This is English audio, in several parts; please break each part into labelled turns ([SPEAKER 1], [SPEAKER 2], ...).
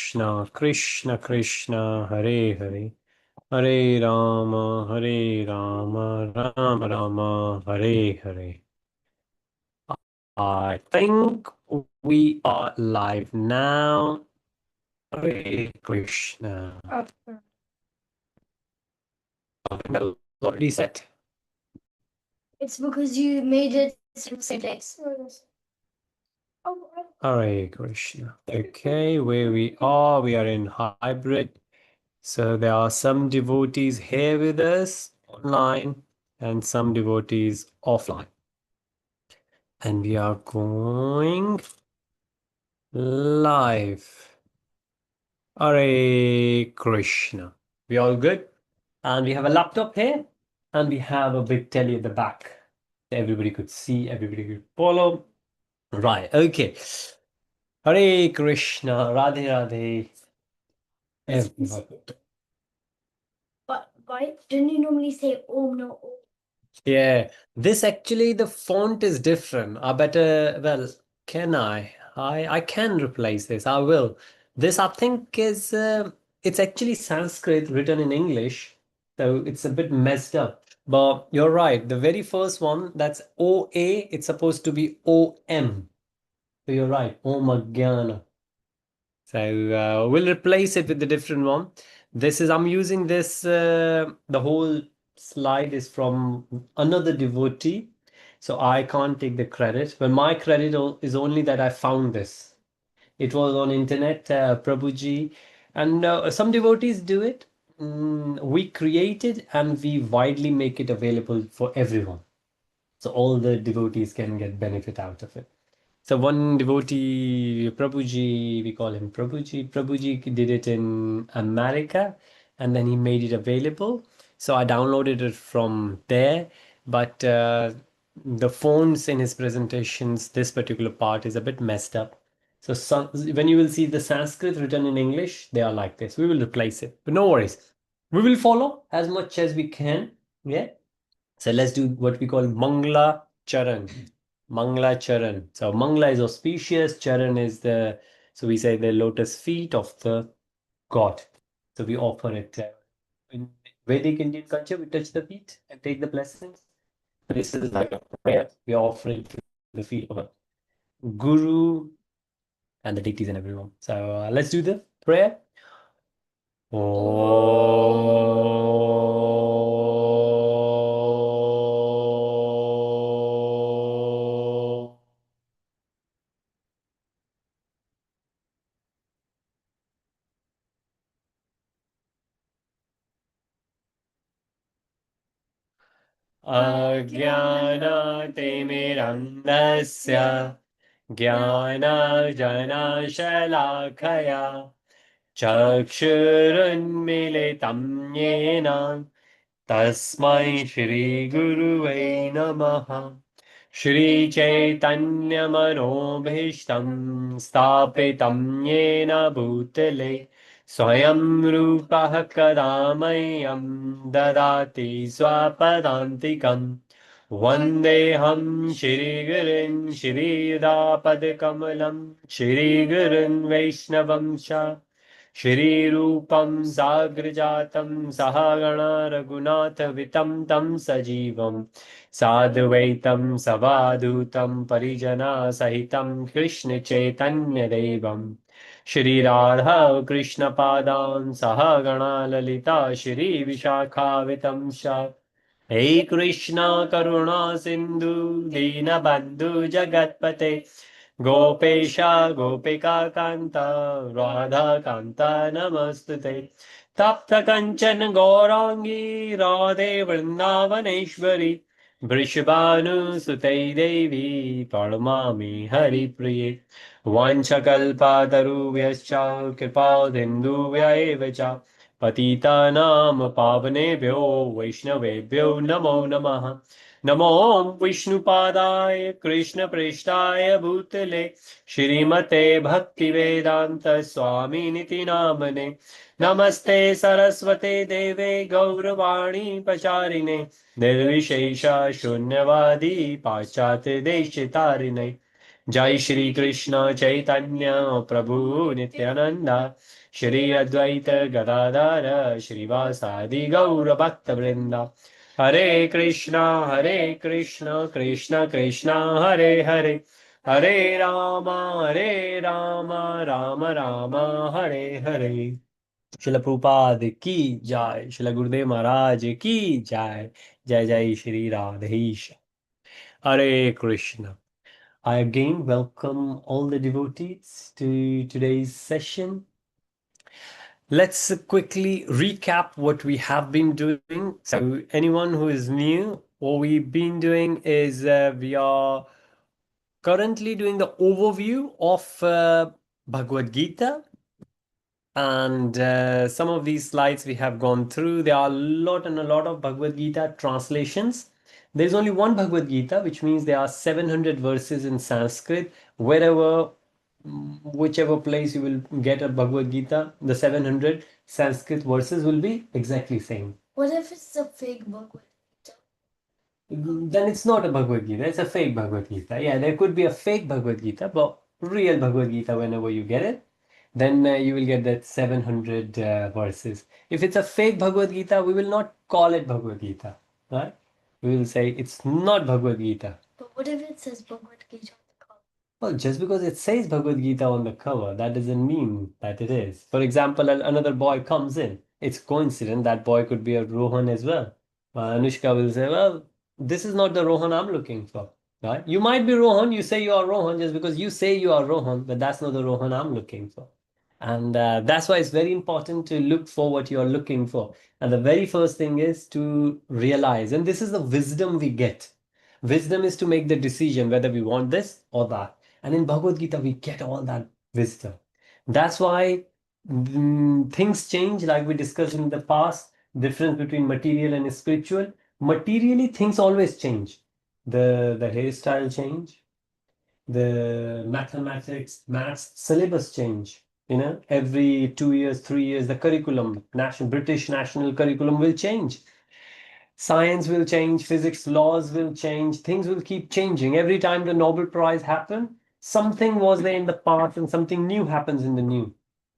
[SPEAKER 1] Krishna, Krishna Krishna, Hare Hare, Hare Rama, Rama Rama, Hare Hare. I think we are live now. Hare Krishna. No, already set.
[SPEAKER 2] It's because you made it same place.
[SPEAKER 1] Hare Krishna. Okay, where we are in hybrid. So there are some devotees here with us online and some devotees offline. And we are going live. Hare Krishna. We all good? And we have a laptop here and we have a big telly at the back. Everybody could see, everybody could follow. Right, okay. Hare Krishna, Radhe Radhe. Everybody.
[SPEAKER 2] But why didn't you normally say Om no Om?
[SPEAKER 1] Yeah, this actually the font is different. I better, well, can I? I can replace this. I will. This I think is it's actually Sanskrit written in English, so it's a bit messed up. But you're right. The very first one, that's OA, it's supposed to be OM. So you're right. Om Ajnana. So we'll replace it with the different one. This is, I'm using this, the whole slide is from another devotee. So I can't take the credit, but my credit is only that I found this. It was on internet, Prabhuji, and some devotees do it. We create it and we widely make it available for everyone. So all the devotees can get benefit out of it. So one devotee, Prabhuji, we call him Prabhuji. Prabhuji did it in America and then he made it available. So I downloaded it from there. But the fonts in his presentations, this particular part is a bit messed up. So when you will see the Sanskrit written in English, they are like this. We will replace it, but no worries. We will follow as much as we can. Yeah. So let's do what we call Mangla Charan. Mangla Charan. So Mangla is auspicious, Charan is the, so we say the lotus feet of the god. So we offer it. In Vedic Indian culture, we touch the feet and take the blessings. This is like a prayer. We are offering to the feet of a guru and the deities and everyone. So let's do the prayer. अज्ञानतिमिरन्दस्य ज्ञानजनशलाखया चक्षुरुन्मिलितं येन तस्मै श्रीगुरुवे नमः श्रीचैतन्यमनोभीष्टं स्थापितं येन भूतले स्वयं रूपः कदा मह्यं ददाति स्वपदान्तिकम् वन्देऽहं श्रीगुरुन् श्रीयुतापदकमलं श्रीगुरुन् वैष्णवं च श्रीरूपं साग्रजातं सहगणा रघुनाथवितं तं सजीवं साद्वैतं सवादूतं परिजनसहितं कृष्णचैतन्यदेवं श्रीराधा कृष्णपादान् सहगणा ललिता श्रीविशाखावितं च हे कृष्ण करुणा सिन्धु दीनबन्धु जगत्पते गोपेश गोपिका कान्ता राधा कान्ता नमस्तुते तप्त कंचन गौरांगी राधे वृंदावनेश्वरी वृषभानुसुते देवी प्रणमामि हरिप्रिये वाञ्छकल्पतरुभ्यश्च कृपासिन्धुभ्य एव च पतितानां पावनेभ्यो वैष्णवेभ्यो नमो नमः नमो विष्णुपादाय कृष्णप्रेष्ठाय भूतले श्रीमते भक्तिवेदान्त स्वामिनिति नामने नमस्ते सरस्वते देवे गौरवाणी पचारिणे निर्विशेष शून्यवादी पाश्चात्य देशतारिणे Jai Shri Krishna Chaitanya Prabhu Nityananda Shri Advaita Gadadara Shrivasadi Gaura Bhakta Vrinda Hare Krishna Krishna Krishna Hare Hare Hare Rama Rama Rama Hare Hare Srila Prabhupada ki jai, Srila Gurudev Maharaj ki jai, Jai Jai Shri Radhesh. Hare Krishna. I again welcome all the devotees to today's session. Let's quickly recap what we have been doing. So, anyone who is new, what we've been doing is we are currently doing the overview of Bhagavad Gita. And some of these slides we have gone through. There are a lot and a lot of Bhagavad Gita translations. There's only one Bhagavad Gita, which means there are 700 verses in Sanskrit. Wherever, whichever place you will get a Bhagavad Gita, the 700 Sanskrit verses will be exactly same.
[SPEAKER 2] What if it's a fake Bhagavad Gita?
[SPEAKER 1] Then it's not a Bhagavad Gita, it's a fake Bhagavad Gita. Yeah, there could be a fake Bhagavad Gita, but real Bhagavad Gita, whenever you get it, then you will get that 700 verses. If it's a fake Bhagavad Gita, we will not call it Bhagavad Gita, right? We will say it's not Bhagavad Gita.
[SPEAKER 2] But what if it says Bhagavad Gita on the cover?
[SPEAKER 1] Well, just because it says Bhagavad Gita on the cover, that doesn't mean that it is. For example, another boy comes in. It's coincident that boy could be a Rohan as well. Anushka will say, well, this is not the Rohan I'm looking for. Right? You might be Rohan, you say you are Rohan just because you say you are Rohan, but that's not the Rohan I'm looking for. And that's why it's very important to look for what you're looking for. And the very first thing is to realize, and this is the wisdom we get. Wisdom is to make the decision whether we want this or that. And in Bhagavad Gita, we get all that wisdom. That's why things change, like we discussed in the past, difference between material and spiritual. Materially, things always change. The hairstyle change, the mathematics, maths syllabus change. Every 2 years, 3 years, the curriculum, British national curriculum will change. Science will change, physics laws will change, things will keep changing. Every time the Nobel Prize happened, something was there in the past and something new happens in the new.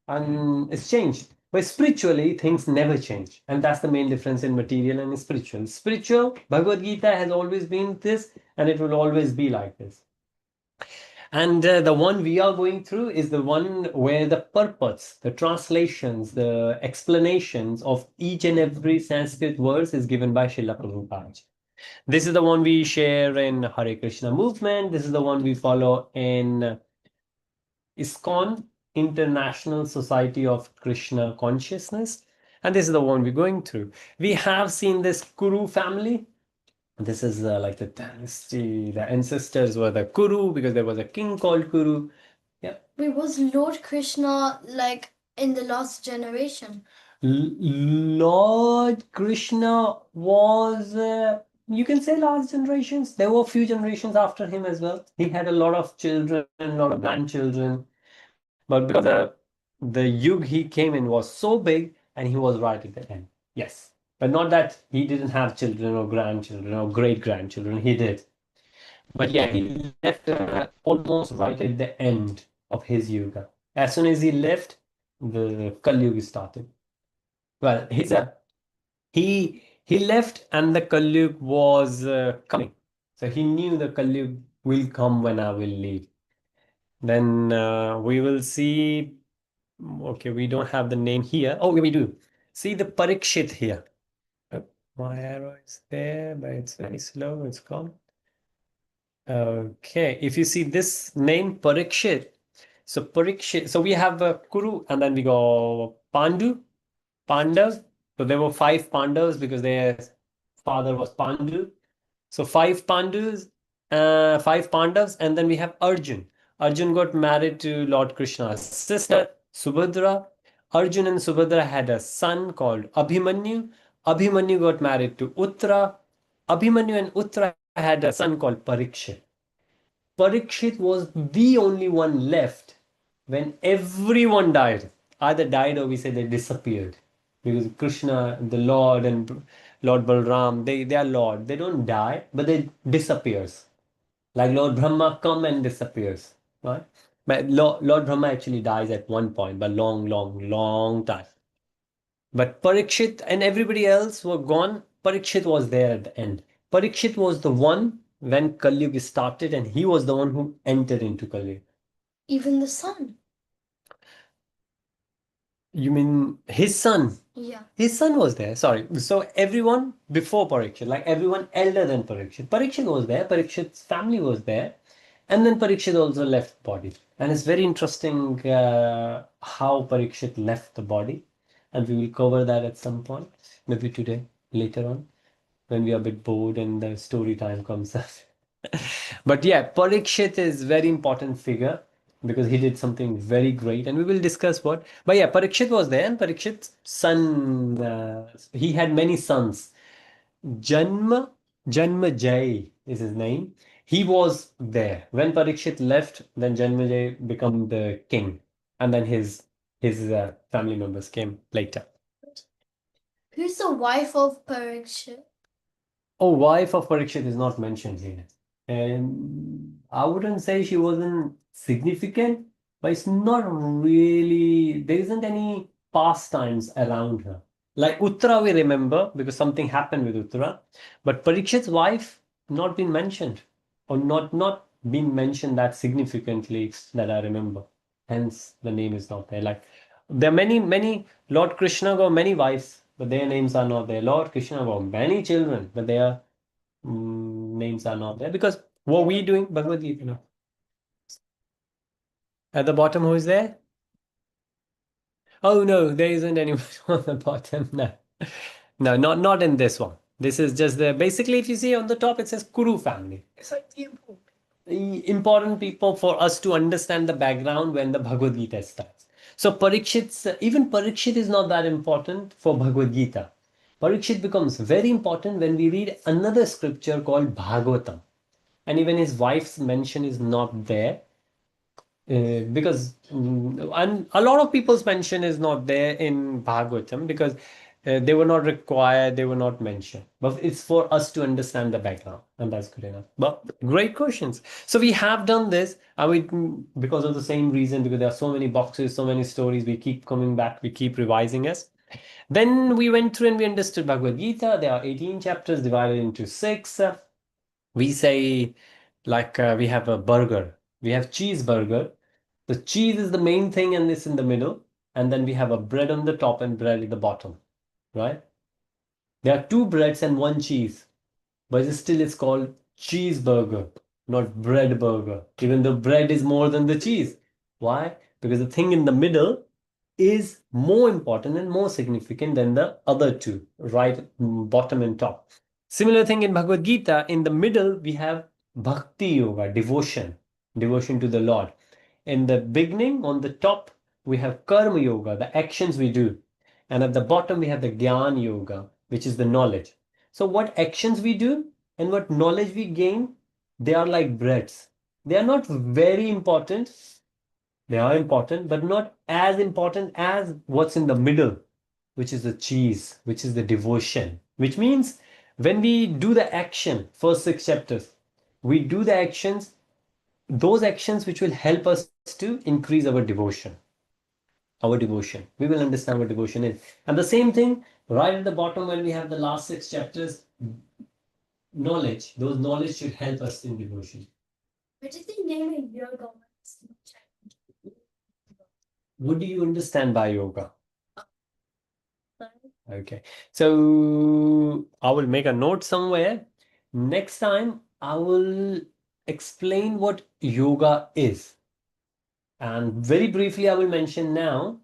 [SPEAKER 1] And it's changed. But spiritually, things never change. And that's the main difference in material and spiritual. Spiritual, Bhagavad Gita has always been this, and it will always be like this. And the one we are going through is the one where the purpose, the translations, the explanations of each and every Sanskrit verse is given by Srila Prabhupada. This is the one we share in Hare Krishna movement. This is the one we follow in ISKCON, International Society of Krishna Consciousness. And this is the one we're going through. We have seen this Kuru family. This is like the dynasty. The ancestors were the Kuru because there was a king called Kuru. Yeah.
[SPEAKER 2] Wait, was Lord Krishna like in the last generation?
[SPEAKER 1] Lord Krishna was, you can say, last generations. There were a few generations after him as well. He had a lot of children, a lot of grandchildren. But because the yug he came in was so big and he was right at the end. Yes. But not that he didn't have children or grandchildren or great grandchildren. He did. But yeah, he left almost right at the end of his yuga. As soon as he left, the Kali Yuga started. Well, he left and the Kali Yuga was coming. So he knew the Kali Yuga will come when I will leave. Then we will see. Okay, we don't have the name here. Oh, we do. See the Parikshit here. My arrow is there, but it's very slow. It's gone. Okay, if you see this name Parikshit, so Parikshit, so we have Kuru and then we go Pandav. So there were 5 Pandavas because their father was Pandu. So 5 Pandavas, and then we have Arjun. Arjun got married to Lord Krishna's sister, Subhadra. Arjun and Subhadra had a son called Abhimanyu. Abhimanyu got married to Uttara. Abhimanyu and Uttara had a son called Parikshit. Parikshit was the only one left when everyone died. Either died or we say they disappeared. Because Krishna, the Lord, and Lord Balram, they are Lord. They don't die, but they disappears. Like Lord Brahma come and disappears, right? But Lord Brahma actually dies at one point, but long, long, long time. But Parikshit and everybody else were gone. Parikshit was there at the end. Parikshit was the one when Kali Yuga started, and he was the one who entered into Kali Yuga.
[SPEAKER 2] Even the sun.
[SPEAKER 1] You mean his son?
[SPEAKER 2] Yeah.
[SPEAKER 1] His son was there. Sorry. So everyone before Parikshit, like everyone elder than Parikshit. Parikshit was there. Parikshit's family was there. And then Parikshit also left the body. And it's very interesting how Parikshit left the body. And we will cover that at some point, maybe today, later on, when we are a bit bored and the story time comes up. But yeah, Parikshit is very important figure because he did something very great, and we will discuss what. But yeah, Parikshit was there, and Parikshit's son, he had many sons. Janma, Janmajay is his name. He was there when Parikshit left. Then Janmajay became the king, and then his family members came later.
[SPEAKER 2] Who's the wife of Parikshit?
[SPEAKER 1] Oh, wife of Parikshit is not mentioned here. And I wouldn't say she wasn't significant, but it's not really, there isn't any pastimes around her. Like Uttara, we remember because something happened with Uttara, but Parikshit's wife not been mentioned, or not been mentioned that significantly that I remember. Hence, the name is not there. Like there are many Lord Krishna got many wives, but their names are not there. Lord Krishna got many children, but their names are not there because what we doing Bhagavad Gita, at the bottom, who is there? Oh no, there isn't anyone on the bottom. No, no, not in this one. This is just the basically if you see on the top it says Kuru family. It's like important people for us to understand the background when the Bhagavad Gita starts. So Parikshit's even Parikshit is not that important for Bhagavad Gita. Parikshit becomes very important when we read another scripture called Bhagavatam. And even his wife's mention is not there because and a lot of people's mention is not there in Bhagavatam because they were not required, they were not mentioned. But it's for us to understand the background, and that's good enough. But great questions. So we have done this, and we because of the same reason, because there are so many boxes, so many stories, we keep coming back, we keep revising us. Then we went through and we understood Bhagavad Gita. There are 18 chapters divided into six. We say like we have a burger, we have cheeseburger. The cheese is the main thing and it's in the middle, and then we have a bread on the top and bread at the bottom, right? There are two breads and one cheese, but it's called cheeseburger, not bread burger, even though bread is more than the cheese. Why? Because the thing in the middle is more important and more significant than the other two, right? Bottom and top. Similar thing in Bhagavad Gita, in the middle, we have bhakti yoga, devotion to the Lord. In the beginning, on the top, we have karma yoga, the actions we do. And at the bottom, we have the jnana yoga, which is the knowledge. So, what actions we do and what knowledge we gain, they are like breads. They are not very important. They are important, but not as important as what's in the middle, which is the cheese, which is the devotion. Which means when we do the action, first six chapters, we do the actions, those actions which will help us to increase our devotion. Our devotion. We will understand what devotion is. And the same thing right at the bottom when we have the last six chapters, knowledge. Those knowledge should help us in devotion.
[SPEAKER 2] What did they name it yoga?
[SPEAKER 1] What do you understand by yoga? Okay, so I will make a note somewhere. Next time, I will explain what yoga is. And very briefly, I will mention now,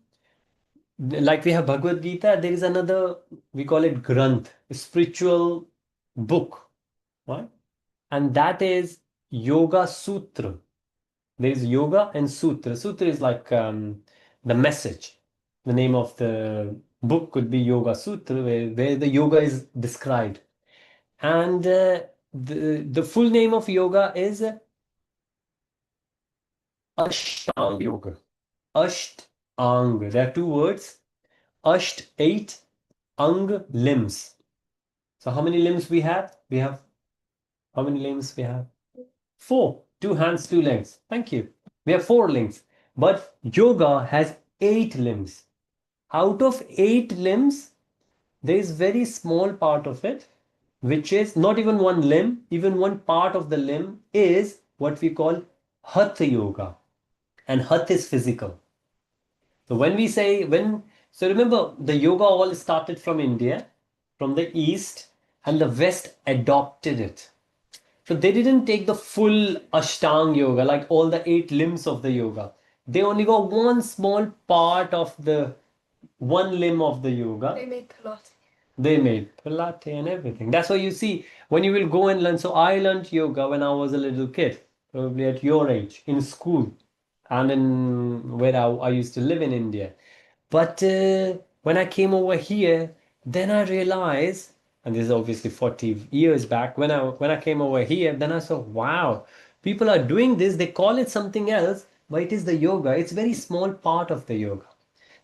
[SPEAKER 1] like we have Bhagavad Gita, there is another, we call it Granth, a spiritual book, right? And that is Yoga Sutra. There is yoga and sutra. Sutra is like the message. The name of the book could be Yoga Sutra, where the yoga is described. And the full name of yoga is Ashtanga Yoga. Ashtanga. There are two words. Asht, eight, ang, limbs. So how many limbs we have? We have how many limbs we have? Four. Two hands, two legs. Thank you. We have four limbs. But yoga has eight limbs. Out of eight limbs, there is very small part of it, which is not even one limb, even one part of the limb is what we call Hatha Yoga. And Hatha is physical. So when we say, so remember the yoga all started from India, from the East, and the West adopted it. So they didn't take the full Ashtang yoga, like all the eight limbs of the yoga. They only got one small part of the one limb of the yoga.
[SPEAKER 2] They made Pilates.
[SPEAKER 1] They made Pilates and everything. That's why you see when you will go and learn. So I learned yoga when I was a little kid, probably at your age, in school, and in where I used to live in India. But when I came over here, then I realized, and this is obviously 40 years back, when I came over here, then I saw, wow, people are doing this. They call it something else, but it is the yoga. It's a very small part of the yoga.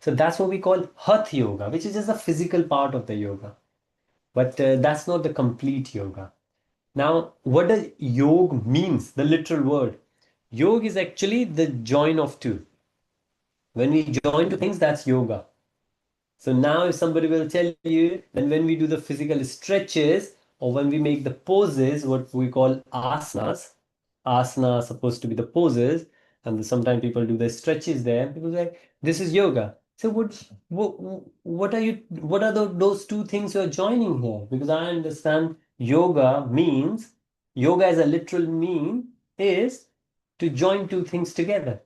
[SPEAKER 1] So that's what we call Hatha yoga, which is just a physical part of the yoga. But that's not the complete yoga. Now, what does yoga means? The literal word. Yoga is actually the join of two. When we join two things, that's yoga. So now if somebody will tell you, then when we do the physical stretches or when we make the poses, what we call asanas, asana is supposed to be the poses, and sometimes people do the stretches there. People say, this is yoga. So what are those two things you're joining here? Because I understand yoga as a literal mean is to join two things together.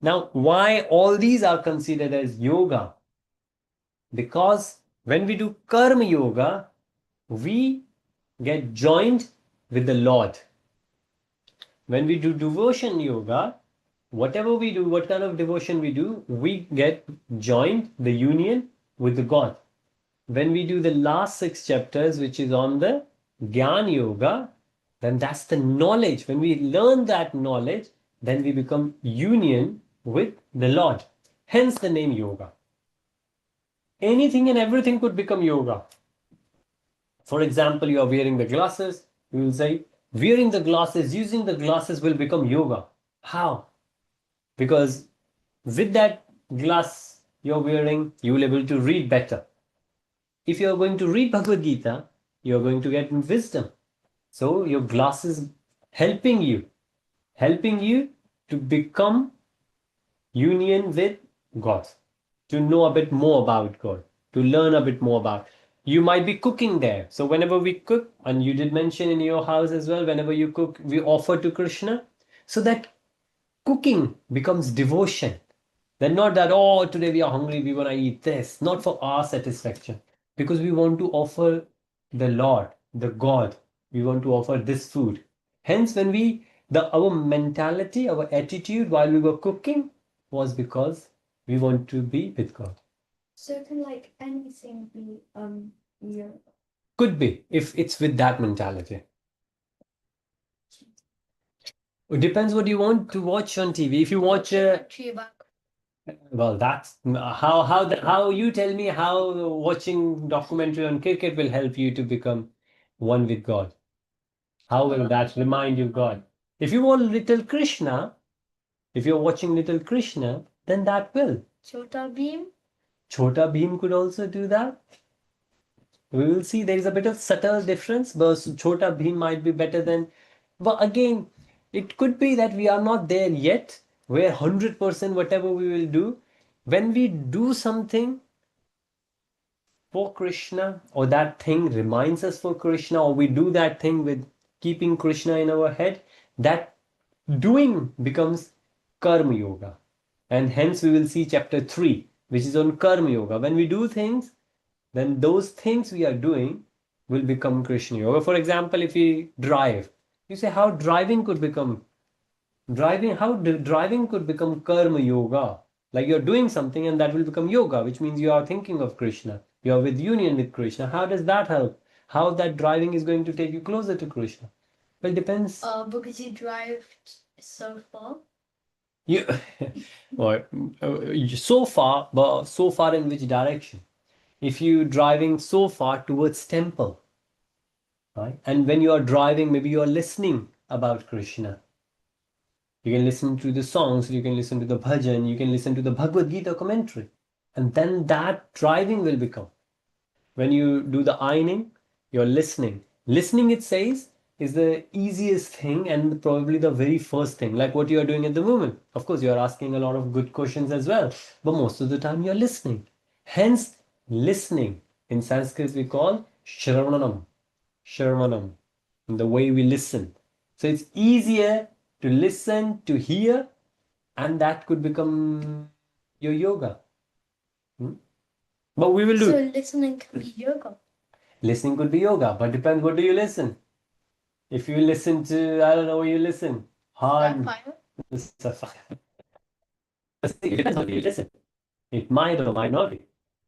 [SPEAKER 1] Now, why all these are considered as yoga? Because when we do karma yoga, we get joined with the Lord. When we do devotion yoga, whatever we do, what kind of devotion we do, we get joined, the union with the God. When we do the last 6 chapters, which is on the Gyan yoga, then that's the knowledge. When we learn that knowledge, then we become union with the Lord. Hence the name yoga. Anything and everything could become yoga. For example, you are wearing the glasses, you will say, wearing the glasses, using the glasses will become yoga. How? Because with that glass you're wearing, you will be able to read better. If you're going to read Bhagavad Gita, you're going to get wisdom. So your glasses helping you to become union with God, to know a bit more about God, to learn a bit more about. You might be cooking there. So whenever we cook, and you did mention in your house as well, whenever you cook, we offer to Krishna. So that cooking becomes devotion. Then not that, oh, today we are hungry, we want to eat this. Not for our satisfaction. Because we want to offer the Lord, the God. We want to offer this food. Hence, when our mentality, our attitude while we were cooking was because we want to be with God.
[SPEAKER 2] So can like anything be yoga?
[SPEAKER 1] Could be, if it's with that mentality. It depends what you want to watch on TV. If you watch well, that's how you tell me how watching documentary on cricket will help you to become one with God. How will that remind you God? If you want little Krishna, if you're watching little Krishna, then that will.
[SPEAKER 2] Chota Beam?
[SPEAKER 1] Chota Bheem could also do that. We will see there is a bit of subtle difference, but Chota Bheem might be better than. But again, it could be that we are not there yet, where 100% whatever we will do, when we do something for Krishna, or that thing reminds us for Krishna, or we do that thing with keeping Krishna in our head, that doing becomes Karma Yoga. And hence we will see chapter 3, which is on Karma Yoga. When we do things, then those things we are doing will become Krishna Yoga. For example, if we drive, you say how driving could become driving could become Karma Yoga. Like you're doing something and that will become yoga, which means you are thinking of Krishna. You are with union with Krishna. How does that help? How that driving is going to take you closer to Krishna? Well, it depends.
[SPEAKER 2] Because you drive so far.
[SPEAKER 1] You, or so far, but so far in which direction? If you driving so far towards temple, right? And when you are driving, maybe you are listening about Krishna. You can listen to the songs, you can listen to the bhajan, you can listen to the Bhagavad Gita commentary. And then that driving will become. When you do the ironing, you're listening. Listening, it says, is the easiest thing and probably the very first thing, like what you are doing at the moment. Of course, you are asking a lot of good questions as well, but most of the time you're listening. Hence, listening in Sanskrit we call Shravanam. Shravanam, the way we listen. So it's easier to listen, to hear, and that could become your yoga. But we will do.
[SPEAKER 2] So listening can be yoga.
[SPEAKER 1] Listening could be yoga, but depends what do you listen. If you listen to, I don't know what you listen. Hard.
[SPEAKER 2] Sapphire.
[SPEAKER 1] It depends what you listen. It might or might not be.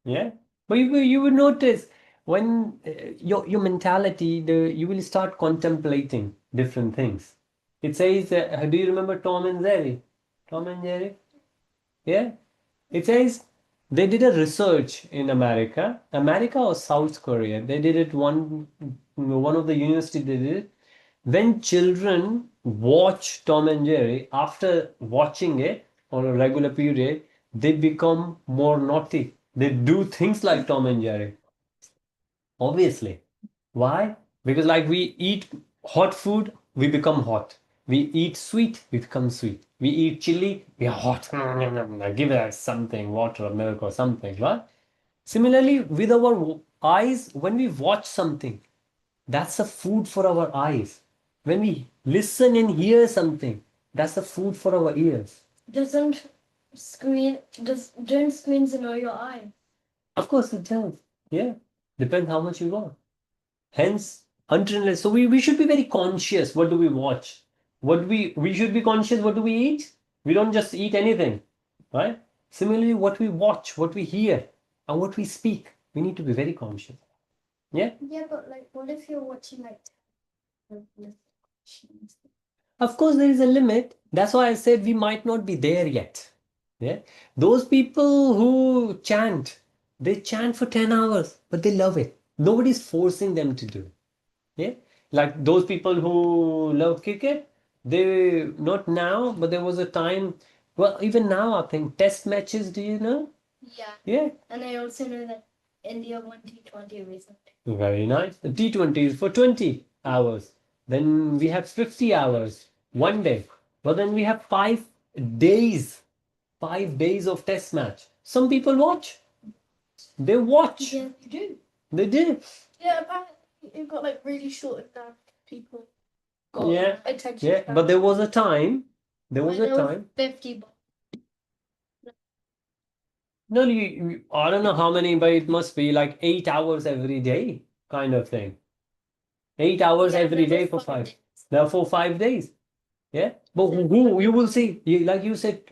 [SPEAKER 1] Yeah. But you would notice when your mentality, you will start contemplating different things. It says, do you remember Tom and Jerry? Tom and Jerry? Yeah. It says they did a research in America or South Korea. They did it one of the university did it. When children watch Tom and Jerry, after watching it on a regular period, they become more naughty. They do things like Tom and Jerry. Obviously. Why? Because like we eat hot food, we become hot. We eat sweet, we become sweet. We eat chili, we are hot. Give us something, water or milk or something, right? Similarly, with our eyes, when we watch something, that's a food for our eyes. When we listen and hear something, that's a food for our ears.
[SPEAKER 2] Don't screens annoy your eye?
[SPEAKER 1] Of course it does. Yeah. Depends how much you want. Hence, until unless, so we should be very conscious. What do we watch? What we should be conscious. What do we eat? We don't just eat anything, right? Similarly, what we watch, what we hear, and what we speak, we need to be very conscious. Yeah.
[SPEAKER 2] Yeah, but like, what if you're watching like
[SPEAKER 1] Of course, there is a limit. That's why I said we might not be there yet. Yeah. Those people who chant, they chant for 10 hours, but they love it. Nobody's forcing them to do it. Yeah. Like those people who love cricket, they not now, but there was a time. Well, even now, I think test matches. Do you know?
[SPEAKER 2] Yeah.
[SPEAKER 1] Yeah.
[SPEAKER 2] And I also know that India won T20 recently.
[SPEAKER 1] Very nice. The T20 is for 20 hours. Then we have 50 hours, one day. But then we have 5 days, 5 days of test match. Some people watch. They watch.
[SPEAKER 2] Yeah, you do.
[SPEAKER 1] They did.
[SPEAKER 2] Yeah, apparently it got like really shortened down. People got
[SPEAKER 1] Yeah.
[SPEAKER 2] attention.
[SPEAKER 1] Yeah. But there was a time. There was
[SPEAKER 2] When
[SPEAKER 1] a
[SPEAKER 2] there was
[SPEAKER 1] time.
[SPEAKER 2] 50.
[SPEAKER 1] No, I don't know how many, but it must be like 8 hours every day, kind of thing. 8 hours
[SPEAKER 2] Yeah,
[SPEAKER 1] every
[SPEAKER 2] there
[SPEAKER 1] day
[SPEAKER 2] was
[SPEAKER 1] for
[SPEAKER 2] 5
[SPEAKER 1] five.
[SPEAKER 2] days.
[SPEAKER 1] Therefore, 5 days. Yeah. But who you will see, like you said,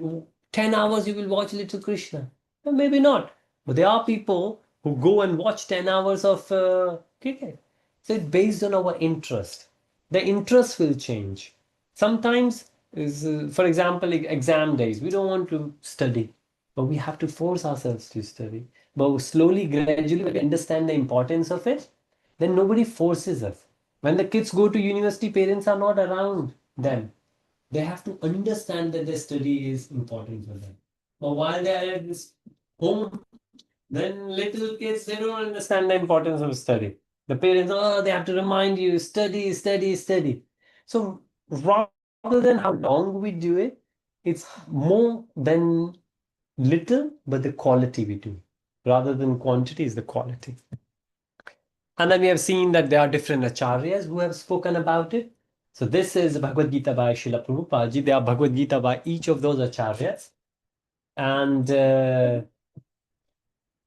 [SPEAKER 1] 10 hours you will watch Little Krishna. Well, maybe not. But there are people who go and watch 10 hours of cricket. So it's based on our interest. The interest will change. Sometimes, for example, exam days, we don't want to study, but we have to force ourselves to study. But slowly, gradually, when we understand the importance of it, then nobody forces us. When the kids go to university, parents are not around them. They have to understand that their study is important for them. But while they are at this home, then little kids, they don't understand the importance of study. The parents, oh, they have to remind you, study, study, study. So rather than how long we do it, it's more than little, but the quality we do. Rather than quantity is the quality. And then we have seen that there are different acharyas who have spoken about it. So this is Bhagavad Gita by Srila Prabhupada ji. There are Bhagavad Gita by each of those acharyas. And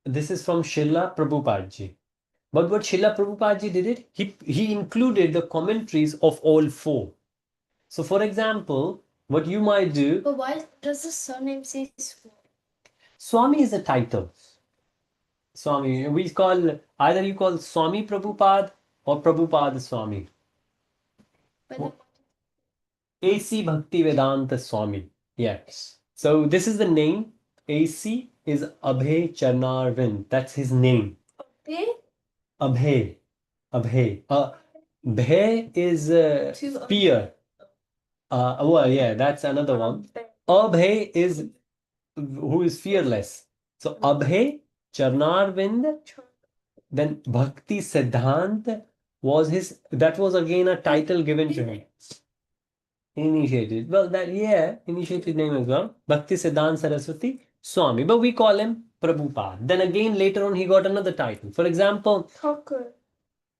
[SPEAKER 1] this is from Srila Prabhupada ji. But what Srila Prabhupada ji did it, he included the commentaries of all four. So for example, what you might do,
[SPEAKER 2] But why does the surname say Swami?
[SPEAKER 1] Swami is a title. Swami, we call, either you call Swami Prabhupada or Prabhupada Swami.
[SPEAKER 2] But then
[SPEAKER 1] AC Bhakti Vedanta Swami. Yes. So this is the name. AC is Abhay Charnarvind. That's his name.
[SPEAKER 2] okay?
[SPEAKER 1] Abhay. Abhay. Bhay is
[SPEAKER 2] To
[SPEAKER 1] spear. Well, yeah, that's another one. Abhay is who is fearless. So Abhay, Charnarvind, then Bhakti Siddhant was his, that was again a title given to him. Initiated. Well, that, yeah, initiated name as well. Bhakti Siddhant Saraswati Swami. But we call him Prabhupada. Then again, later on, he got another title. For example,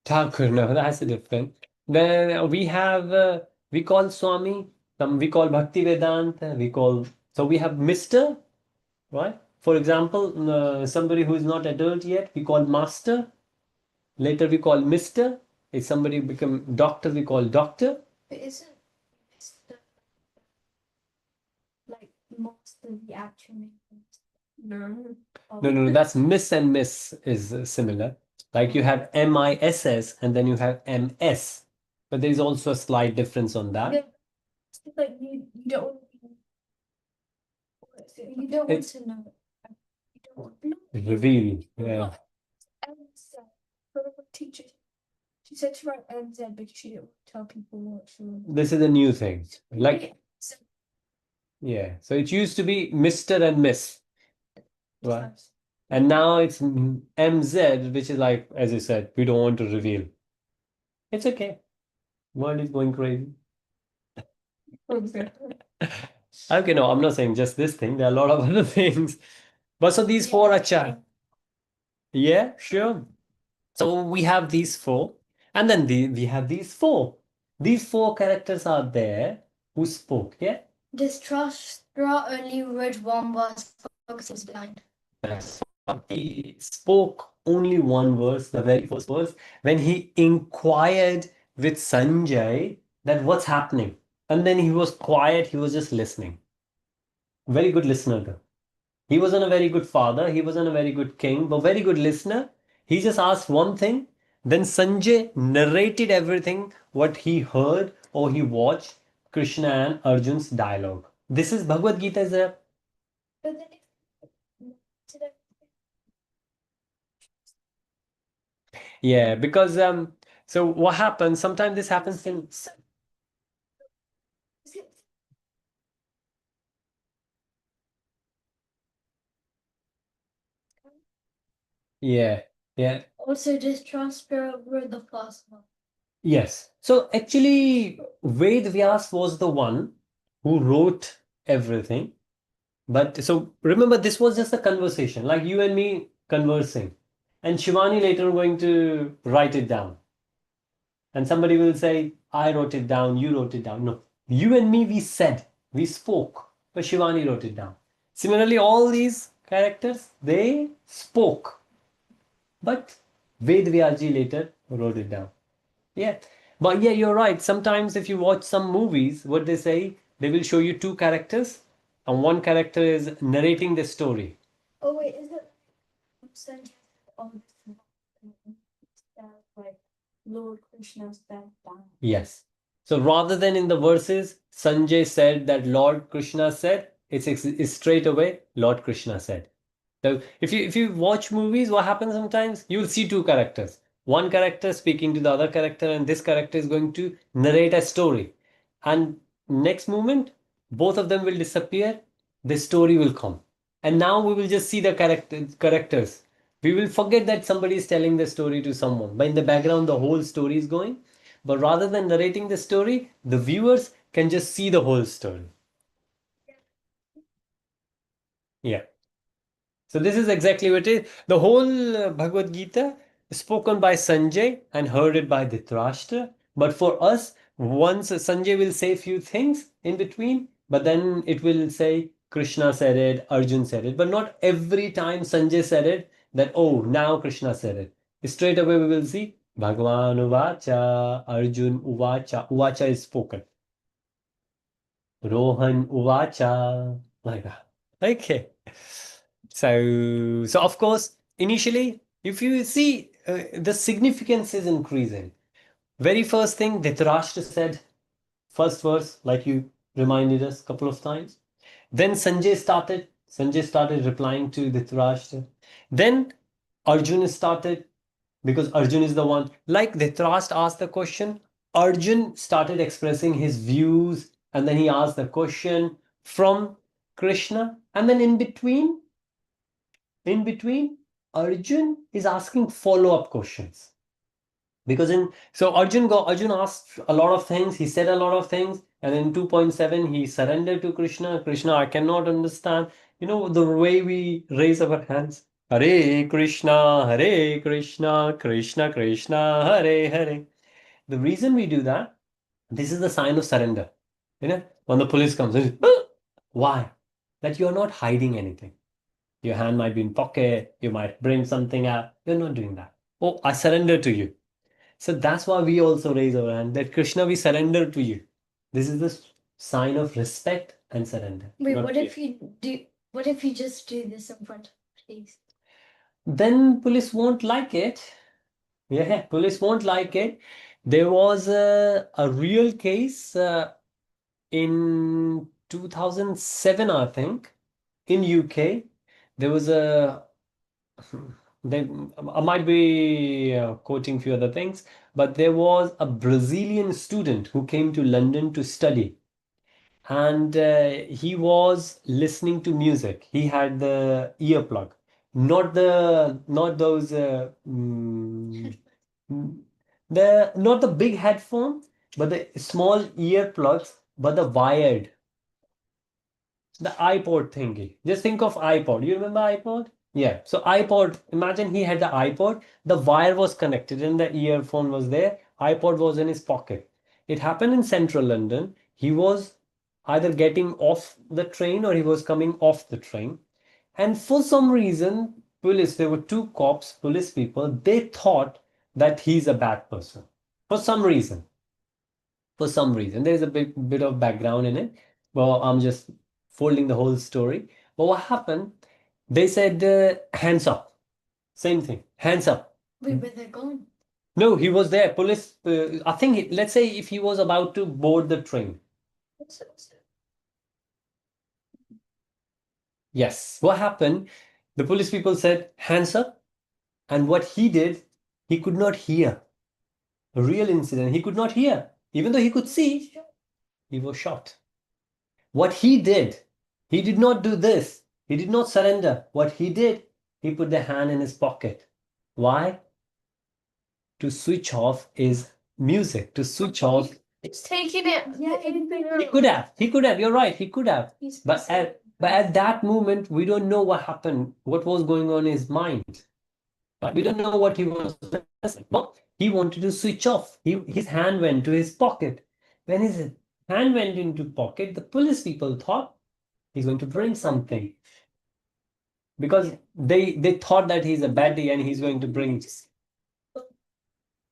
[SPEAKER 1] Thakur, no, that's a different. Then we call Swami, we call Bhakti Vedanta, we call, so we have Mr., right? For example, somebody who is not adult yet, we call Master. Later, we call Mr. If somebody become doctor, we call Doctor.
[SPEAKER 2] But isn't Mr. like master the actual name? No.
[SPEAKER 1] No, that's Miss and Miss is similar. Like you have MISS and then you have MS. But there is also a slight difference on that.
[SPEAKER 2] Yeah, it's like you don't you don't want
[SPEAKER 1] It's
[SPEAKER 2] to know. You don't want to know.
[SPEAKER 1] reveal. Yeah.
[SPEAKER 2] NZ. One of my teachers, she said to write NZ because she didn't tell people what she was.
[SPEAKER 1] This is a new thing. Like,
[SPEAKER 2] So,
[SPEAKER 1] yeah. So it used to be Mr. and Miss. Right.
[SPEAKER 2] just-
[SPEAKER 1] And now it's MZ, which is like, as you said, we don't want to reveal. It's okay. World is going crazy. Okay, no, I'm not saying just this thing. There are a lot of other things. But so these four are chat. Yeah, sure. So we have these four, and then we have these four. These four characters are there who spoke, yeah?
[SPEAKER 2] Distrustra only read one verse because he was blind.
[SPEAKER 1] Yes. He spoke only one verse, the very first verse, when he inquired with Sanjay that what's happening. And then he was quiet, he was just listening. Very good listener, though. He wasn't a very good father, he wasn't a very good king, but very good listener. He just asked one thing, then Sanjay narrated everything what he heard or he watched Krishna and Arjun's dialogue. This is Bhagavad Gita is a
[SPEAKER 2] But then
[SPEAKER 1] yeah, because so what happens sometimes this happens in yeah, yeah.
[SPEAKER 2] also Distrustra read the first one.
[SPEAKER 1] Yes. So actually, Ved Vyas was the one who wrote everything. But so remember, this was just a conversation, like you and me conversing. And Shivani later going to write it down. And somebody will say, I wrote it down, you wrote it down. No, you and me, we said, we spoke, but Shivani wrote it down. Similarly, all these characters, they spoke, but Ved Vyasji later wrote it down. Yeah. But yeah, you're right. Sometimes if you watch some movies, what they say, they will show you two characters, and one character is narrating the story.
[SPEAKER 2] Oh wait, is it Sanjay on like Lord Krishna's dead down?
[SPEAKER 1] Yes. So rather than in the verses, Sanjay said that Lord Krishna said, it's straight away Lord Krishna said. So if you watch movies, what happens sometimes? You will see two characters. One character speaking to the other character, and this character is going to narrate a story. And next moment, both of them will disappear. The story will come. And now we will just see the characters. We will forget that somebody is telling the story to someone. But in the background, the whole story is going. But rather than narrating the story, the viewers can just see the whole story. Yeah. So this is exactly what it is. The whole Bhagavad Gita is spoken by Sanjay and heard it by Dhritarashtra. But for us, once Sanjay will say a few things in between, but then it will say Krishna said it, Arjun said it. But not every time Sanjay said it that, oh, now Krishna said it. Straight away we will see Bhagavan Uvacha, Arjun Uvacha. Uvacha is spoken. Rohan Uvacha. Like that. Okay. So of course, initially, if you see, the significance is increasing. Very first thing Dhritarashtra said, first verse, like you reminded us a couple of times. Then Sanjay started replying to Dhritarashtra. Then Arjun started, because Arjun is the one, like Dhritarashtra asked the question, Arjun started expressing his views and then he asked the question from Krishna, and then in between, Arjun is asking follow-up questions. Because Arjun asked a lot of things, he said a lot of things, and in 2.7 he surrendered to Krishna. Krishna, I cannot understand. You know the way we raise our hands. Hare Krishna, Hare Krishna, Krishna Krishna, Hare Hare. The reason we do that, this is the sign of surrender. You know, when the police comes in, why? That you're not hiding anything. Your hand might be in pocket, you might bring something out. You're not doing that. Oh, I surrender to you. So that's why we also raise our hand that Krishna, we surrender to you. This is the sign of respect and surrender.
[SPEAKER 2] Wait,
[SPEAKER 1] Not
[SPEAKER 2] what
[SPEAKER 1] fear.
[SPEAKER 2] if you do? What if you just do this in front of police?
[SPEAKER 1] Then police won't like it. Yeah, police won't like it. There was a real case in 2007, I think, in UK. There was a they, I might be quoting few other things, but there was a Brazilian student who came to London to study, and he was listening to music. He had the earplug, not those not the big headphone, but the small earplugs, but the wired, the iPod thingy. Just think of iPod. You remember iPod? Yeah. So iPod, imagine he had the iPod, the wire was connected and the earphone was there. iPod was in his pocket. It happened in central London. He was either getting off the train or he was coming off the train. And for some reason, there were two cops, police people, they thought that he's a bad person. For some reason. For some reason. There's a bit of background in it. Well, I'm just folding the whole story. But what happened? They said, hands up. Same thing. Hands up.
[SPEAKER 2] Wait, where they're gone?
[SPEAKER 1] No, he was there. Police, I think, let's say if he was about to board the train.
[SPEAKER 2] What's it?
[SPEAKER 1] Yes. What happened? The police people said, hands up. And what he did, he could not hear. A real incident. He could not hear. Even though he could see, he was shot. What he did not do this. He did not surrender. What he did, he put the hand in his pocket. Why? To switch off is music. To switch off.
[SPEAKER 2] It's taking it. Yeah,
[SPEAKER 1] He could have. He could have. You're right. He could have. But at that moment, we don't know what happened, what was going on in his mind. But we don't know what he was listening. But he wanted to switch off. His hand went to his pocket. When his hand went into pocket, the police people thought he's going to bring something. Because they thought that he's a baddie and he's going to bring.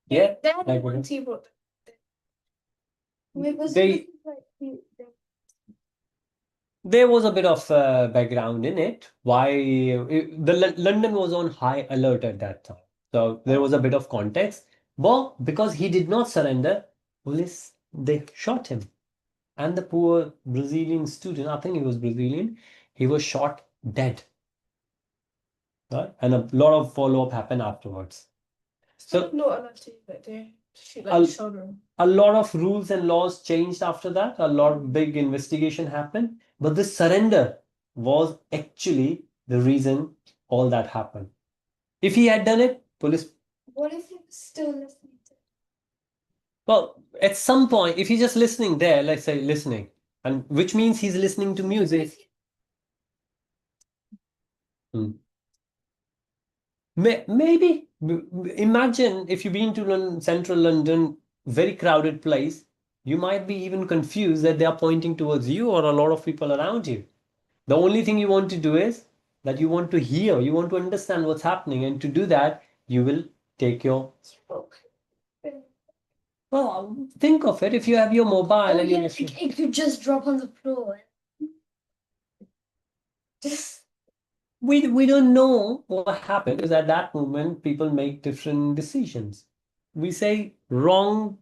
[SPEAKER 1] Yeah.
[SPEAKER 2] That
[SPEAKER 1] Like
[SPEAKER 2] one
[SPEAKER 1] what?
[SPEAKER 2] he wrote. Wait, was
[SPEAKER 1] They
[SPEAKER 2] it like
[SPEAKER 1] There was a bit of background in it. Why London was on high alert at that time, so there was a bit of context. But because he did not surrender, police they shot him, and the poor Brazilian student, I think he was Brazilian, he was shot dead. Right? And a lot of follow-up happened afterwards. So
[SPEAKER 2] not allowed to, but they shoot
[SPEAKER 1] I'll-
[SPEAKER 2] like children.
[SPEAKER 1] a lot of rules and laws changed after that. A lot of big investigation happened, but the surrender was actually the reason all that happened. If he had done it, police.
[SPEAKER 2] What if he was still listening to?
[SPEAKER 1] Well, at some point, if he's just listening there, let's say listening, and which means he's listening to music. Hmm. Maybe imagine if you've been to central London, very crowded place, you might be even confused that they are pointing towards you or a lot of people around you. The only thing you want to do is that you want to hear, you want to understand what's happening, and to do that, you will take your. Well, think of it. If you have your mobile
[SPEAKER 2] Oh
[SPEAKER 1] and
[SPEAKER 2] yeah,
[SPEAKER 1] you're
[SPEAKER 2] it could just drop on the floor. Just
[SPEAKER 1] we don't know what happened because at that moment people make different decisions. We say wrong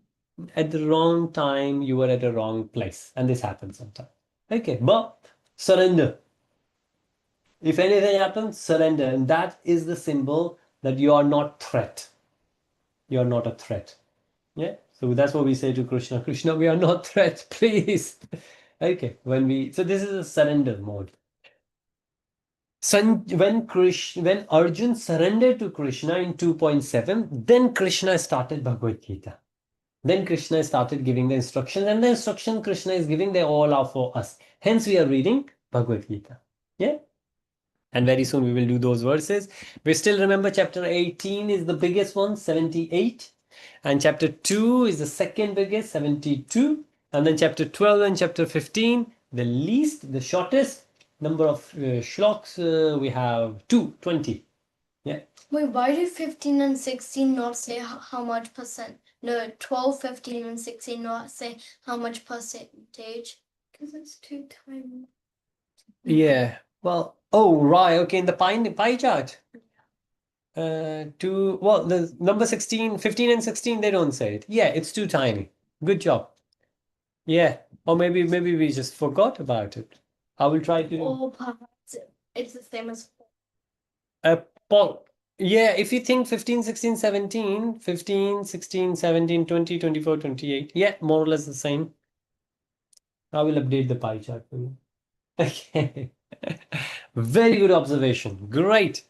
[SPEAKER 1] at the wrong time, you were at a wrong place, and this happens sometimes. Okay, but surrender. If anything happens, surrender, and that is the symbol that you are not threat. You are not a threat. Yeah. So that's what we say to Krishna. Krishna, we are not threats, please. Okay, so this is a surrender mode. When Arjun surrendered to Krishna in 2.7, then Krishna started Bhagavad Gita. Then Krishna started giving the instructions, and the instruction Krishna is giving, they all are for us. Hence, we are reading Bhagavad Gita. Yeah? And very soon we will do those verses. We still remember chapter 18 is the biggest one, 78. And chapter 2 is the second biggest, 72. And then chapter 12 and chapter 15, the least, the shortest number of shloks, we have 220. Yeah.
[SPEAKER 2] Wait, why did 15 and 16 not say how much percent? No, 12, 15, and 16 not say how much percentage? Because it's too tiny.
[SPEAKER 1] Yeah. Well, oh, right. Okay, in the pie chart. The number 16, 15 and 16, they don't say it. Yeah, it's too tiny. Good job. Yeah. Or maybe we just forgot about it. I will try to.
[SPEAKER 2] Oh, perhaps it's the same as.
[SPEAKER 1] Paul. Yeah, if you think 15, 16, 17, 15, 16, 17, 20, 24, 28. Yeah, more or less the same. I will update the pie chart for you. Okay. Very good observation. Great.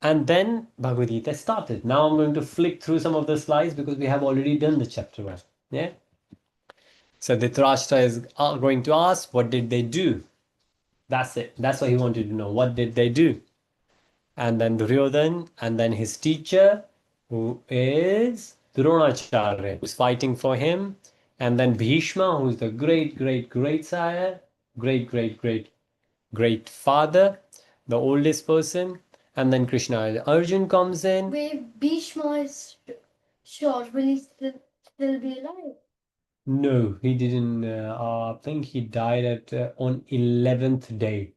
[SPEAKER 1] And then Bhagavad Gita started. Now I'm going to flick through some of the slides because we have already done the chapter 1. Yeah. So Dhritarashtra is going to ask, what did they do? That's it. That's what he wanted to know. What did they do? And then Duryodhan, and then his teacher, who is Dronacharya, who's fighting for him. And then Bhishma, who's the great, great, great sire, great, great, great, great father, the oldest person. And then Krishna Arjun comes in.
[SPEAKER 2] Wait, Bhishma is short. Will he still be alive?
[SPEAKER 1] No, he didn't. I think he died at on 11th day.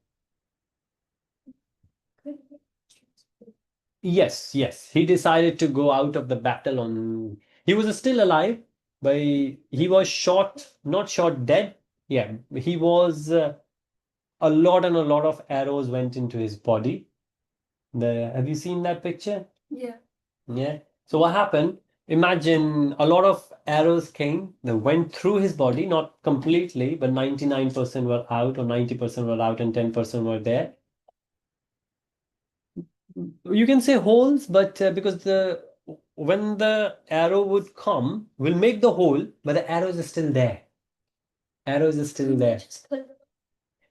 [SPEAKER 1] Yes, yes. He decided to go out of the battle on. He was still alive, but he was shot, not shot dead. Yeah, he was a lot and a lot of arrows went into his body. Have you seen that picture?
[SPEAKER 2] Yeah.
[SPEAKER 1] Yeah. So what happened? Imagine a lot of arrows came, they went through his body, not completely, but 99% were out, or 90% were out, and 10% were there. You can say holes, but because when the arrow would come, will make the hole, but the arrows are still there. Arrows are still there.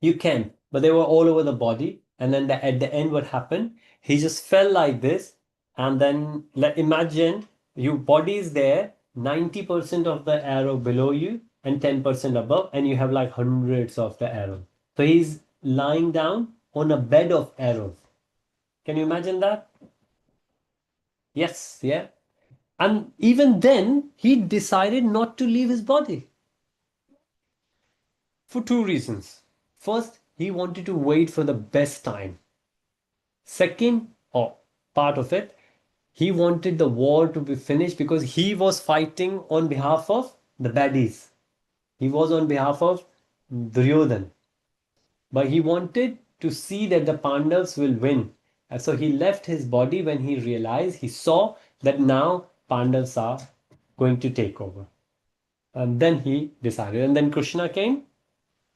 [SPEAKER 1] You can, but they were all over the body. And then at the end, what happened? He just fell like this, and then imagine your body is there, 90% of the arrow below you, and 10% above, and you have like hundreds of the arrows. So he's lying down on a bed of arrows. Can you imagine that? Yes, yeah. And even then, he decided not to leave his body for two reasons. First, he wanted to wait for the best time. Second, or part of it, he wanted the war to be finished because he was fighting on behalf of the baddies. He was on behalf of Duryodhan. But he wanted to see that the Pandavas will win. And so he left his body when he saw that now Pandavas are going to take over. And then he decided. And then Krishna came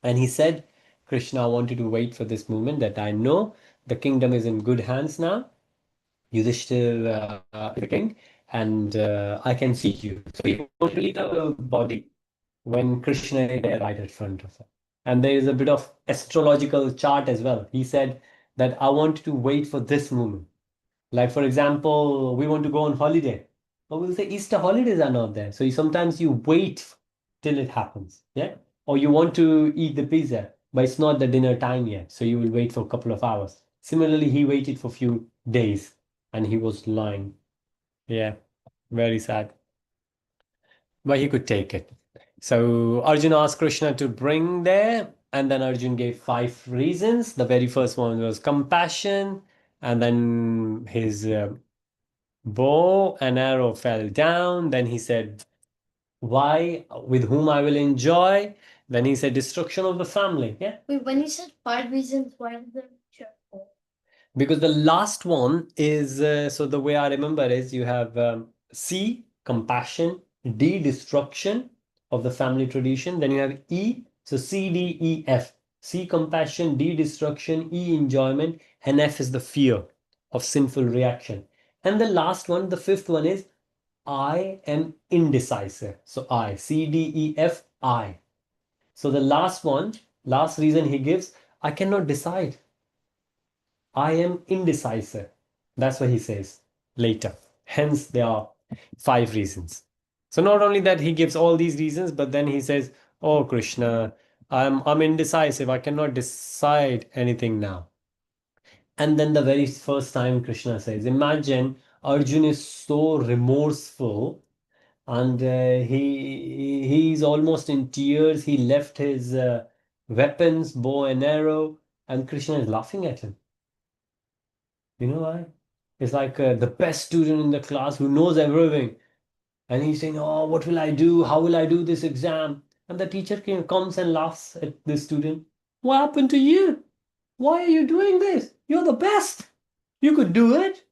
[SPEAKER 1] and he said, Krishna, I wanted to wait for this moment that I know the kingdom is in good hands now. Yudhishthir the king, and I can see you. So he wanted to leave the body when Krishna is there right in front of him. And there is a bit of astrological chart as well. He said that I want to wait for this moment. Like, for example, we want to go on holiday, but we'll say Easter holidays are not there. So sometimes you wait till it happens. Yeah. Or you want to eat the pizza, but it's not the dinner time yet. So you will wait for a couple of hours. Similarly, he waited for a few days and he was lying. Yeah. Very sad. But he could take it. So Arjun asked Krishna to bring there, and then Arjun gave 5 reasons. The very first one was compassion, and then his bow and arrow fell down. Then he said, why, with whom I will enjoy. Then he said, destruction of the family. Yeah.
[SPEAKER 2] Wait, when you said 5 reasons, why is there cheerful?
[SPEAKER 1] Because the last one is, so the way I remember is you have sea, compassion, D, destruction of the family tradition. Then you have E, so C, D, E, F. C, compassion, D, destruction, E, enjoyment, and F is the fear of sinful reaction. And the last one, the fifth one is I am indecisive. So I, C, D, E, F, I. So the last one, last reason he gives, I cannot decide. I am indecisive. That's what he says later. Hence, there are 5 reasons. So not only that he gives all these reasons, but then he says, "Oh Krishna, I'm indecisive. I cannot decide anything now." And then the very first time Krishna says, imagine Arjun is so remorseful and he's almost in tears. He left his weapons, bow and arrow, and Krishna is laughing at him. You know why? It's like the best student in the class who knows everything. And he's saying, "Oh, what will I do? How will I do this exam?" And the teacher comes and laughs at the student. "What happened to you? Why are you doing this? You're the best. You could do it."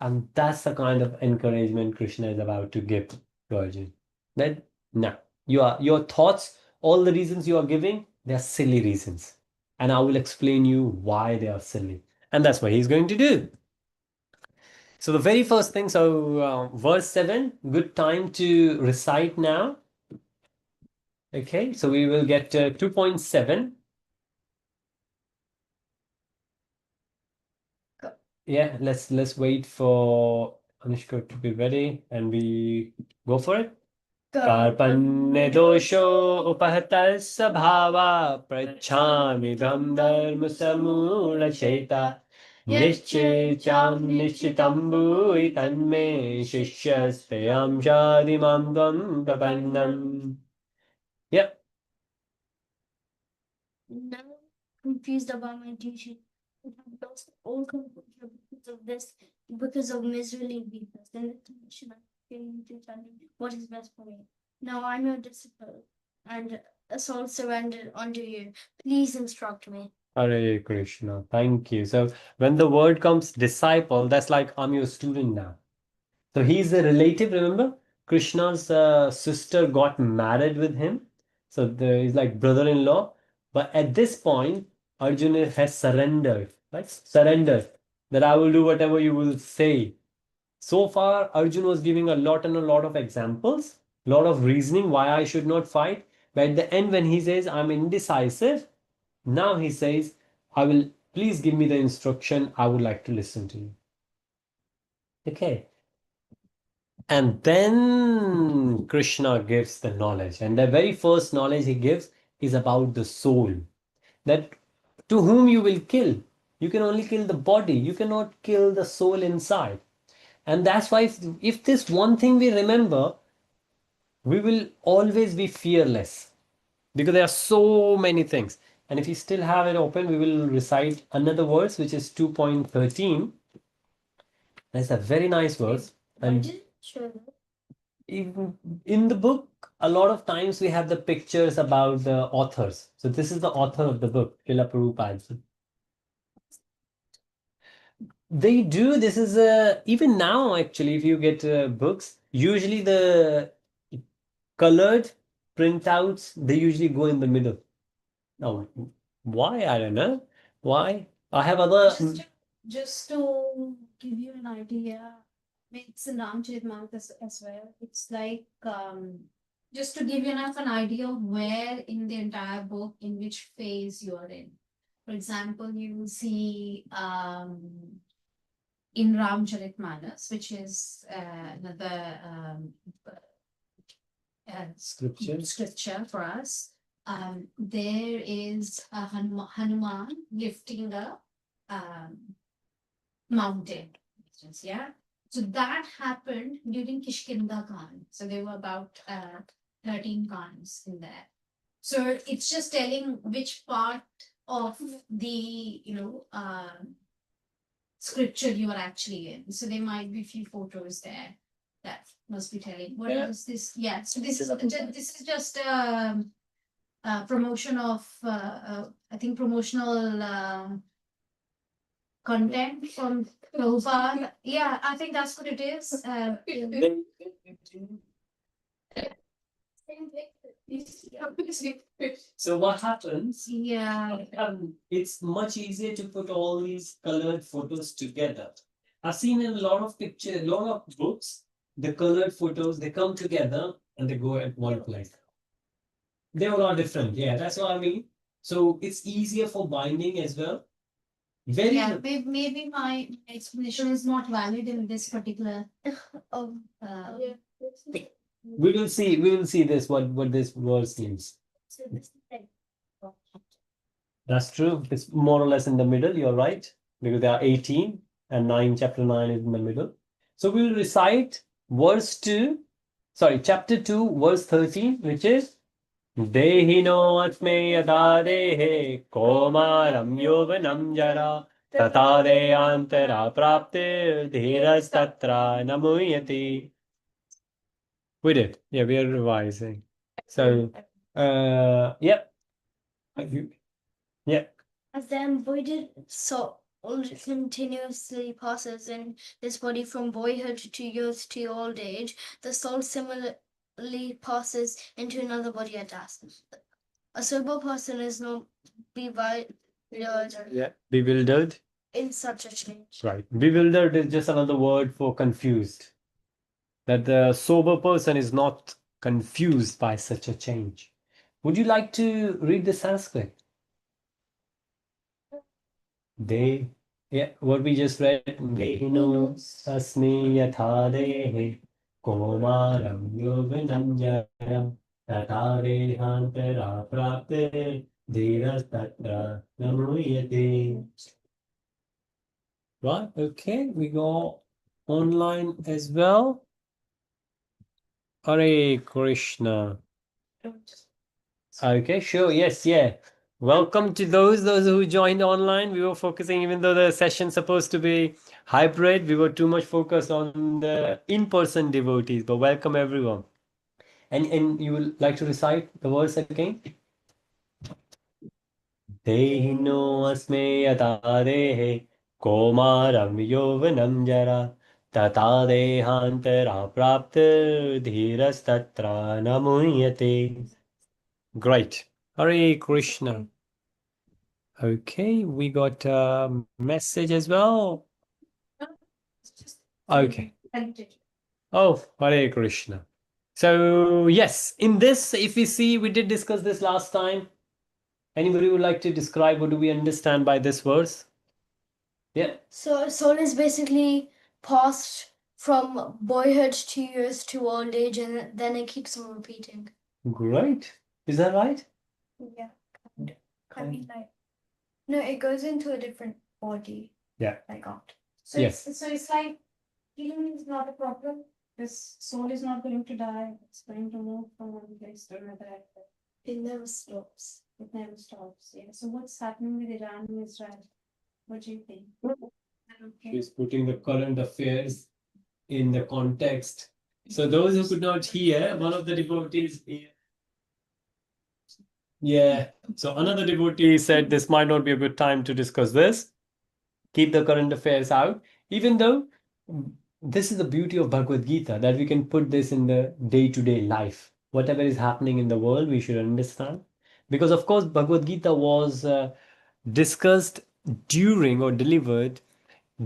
[SPEAKER 1] And that's the kind of encouragement Krishna is about to give to Arjun. That, no, your thoughts, all the reasons you are giving, they are silly reasons. And I will explain you why they are silly. And that's what he's going to do. So the very first thing, verse 7, good time to recite now. Okay, so we will get 2.7. Yeah, let's wait for Anushka to be ready and we go for it. Karpanne dosho upahatal sabhava prachhamidam dharma samula cheta nishchitam nishchitam bhui tanme shishyastayam shadimam dvam prapannam. Yep.
[SPEAKER 2] Now confused about my tuition. I have lost all composure because of this, because of miserly weakness. Then the tuition came to tell me what is best for me. Now I'm your disciple, and a soul surrendered unto you. Please instruct me.
[SPEAKER 1] Hare Krishna. Thank you. So when the word comes disciple, that's like I'm your student now. So he's a relative, remember? Krishna's sister got married with him. So he's like brother-in-law. But at this point, Arjuna has surrendered, right? Surrendered. That I will do whatever you will say. So far, Arjuna was giving a lot and a lot of examples, a lot of reasoning why I should not fight. But at the end, when he says, I'm indecisive, now he says, I will, please give me the instruction. I would like to listen to you. Okay. And then Krishna gives the knowledge. And the very first knowledge he gives is about the soul. That to whom you will kill. You can only kill the body. You cannot kill the soul inside. And that's why if this one thing we remember, we will always be fearless. Because there are so many things. And if you still have it open, we will recite another verse, which is 2.13. That's a very nice verse. And in the book, a lot of times we have the pictures about the authors. So this is the author of the book, Srila Prabhupada. They do. This is even now, actually, if you get books, usually the colored printouts, they usually go in the middle. Now, why? I don't know. Why? I have other.
[SPEAKER 3] Just to give you an idea, it's in Ramcharitmanas as well. It's like just to give you enough an idea of where in the entire book, in which phase you are in. For example, you will see in Ramcharitmanas, which is another scripture for us. There is a Hanuman lifting a mountain, yeah. So that happened during Kishkinda Khan. So there were about 13 Khans in there. So it's just telling which part of the scripture you are actually in. So there might be a few photos there that must be telling what is this. Yeah. So this is just a promotion of I think promotional content from Prabhupada. Yeah, I think that's what it is.
[SPEAKER 1] So what happens?
[SPEAKER 3] Yeah.
[SPEAKER 1] It's much easier to put all these colored photos together. I've seen in a lot of pictures, a lot of books, the colored photos, they come together and they go at one place. They all are different. Yeah, that's what I mean. So it's easier for binding as well. Very
[SPEAKER 3] Yeah, maybe my explanation is not valid in this particular.
[SPEAKER 2] Oh, yeah.
[SPEAKER 1] we will see. We will see this what this verse means.
[SPEAKER 2] So this is the thing.
[SPEAKER 1] That's true. It's more or less in the middle. You're right, because there are 18 and 9. Chapter 9 is in the middle. So we will recite verse 2. Sorry, chapter 2, verse 13, which is Dehino atme yada dehe komaram yovanam jara tata deyantara prapte dhiras tatra namuyati. We did. Yeah, we are revising. So, yep. Yeah.
[SPEAKER 2] As the embodied soul continuously passes in this body from boyhood to youth to old age, the soul similarly passes into another body at last. A sober person is not bewildered
[SPEAKER 1] Yeah. Bewildered.
[SPEAKER 2] in such a change.
[SPEAKER 1] Right. Bewildered is just another word for confused. That the sober person is not confused by such a change. Would you like to read the Sanskrit? They, yeah, what we just read. Dehino asmi yatha dehe komaram yoganam jaram tata dehantara prapte dhiras tatra namuyate. Right, okay, we go online as well. Hare Krishna. Okay, sure. Yes, yeah. Welcome to those who joined online. We were focusing, even though the session's supposed to be hybrid, we were too much focused on the in-person devotees. But welcome everyone. And you would like to recite the verse again? Dehino asme yatadehe komaram yovanam jara tata dehantara prapta dhiras tatra namuyate. Great. Hare Krishna. Okay, we got a message as well. Okay. Oh, Hare Krishna. So, yes, in this, if we see, we did discuss this last time. Anybody would like to describe what do we understand by this verse? Yeah.
[SPEAKER 2] So soul is basically passed from boyhood to youth to old age, and then it keeps on repeating.
[SPEAKER 1] Great. Is that right?
[SPEAKER 2] Yeah. I mean, like, no, it goes into a different body.
[SPEAKER 1] Yeah.
[SPEAKER 2] Like after.
[SPEAKER 3] So
[SPEAKER 1] Yes.
[SPEAKER 3] it's like healing is not a problem. This soul is not going to die. It's going to move from one place to another.
[SPEAKER 2] It never stops.
[SPEAKER 3] It never stops. Yeah. So what's happening with Iran and Israel? What do you think? Okay.
[SPEAKER 1] She's putting the current affairs in the context. So those who could not hear, one of the devotees here. Yeah. So another devotee said this might not be a good time to discuss this. Keep the current affairs out. Even though this is the beauty of Bhagavad Gita, that we can put this in the day-to-day life. Whatever is happening in the world, we should understand. Because of course, Bhagavad Gita was discussed during or delivered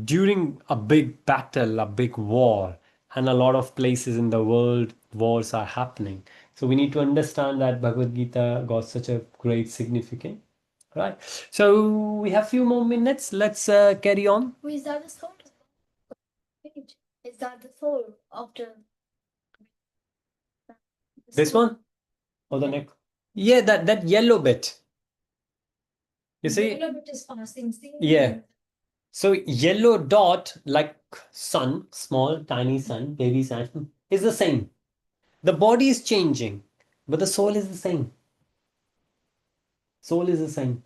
[SPEAKER 1] during a big battle, a big war, and a lot of places in the world wars are happening. So we need to understand that Bhagavad Gita got such a great significance. Right. So we have few more minutes. Let's carry on.
[SPEAKER 2] Wait, is that the soul? Is that the soul after
[SPEAKER 1] This one or the next? Yeah, that yellow bit. You see?
[SPEAKER 3] Yellow bit is passing.
[SPEAKER 1] Yeah. So yellow dot, like sun, small, tiny sun, baby sun, is the same. The body is changing, but the soul is the same. Soul is the same.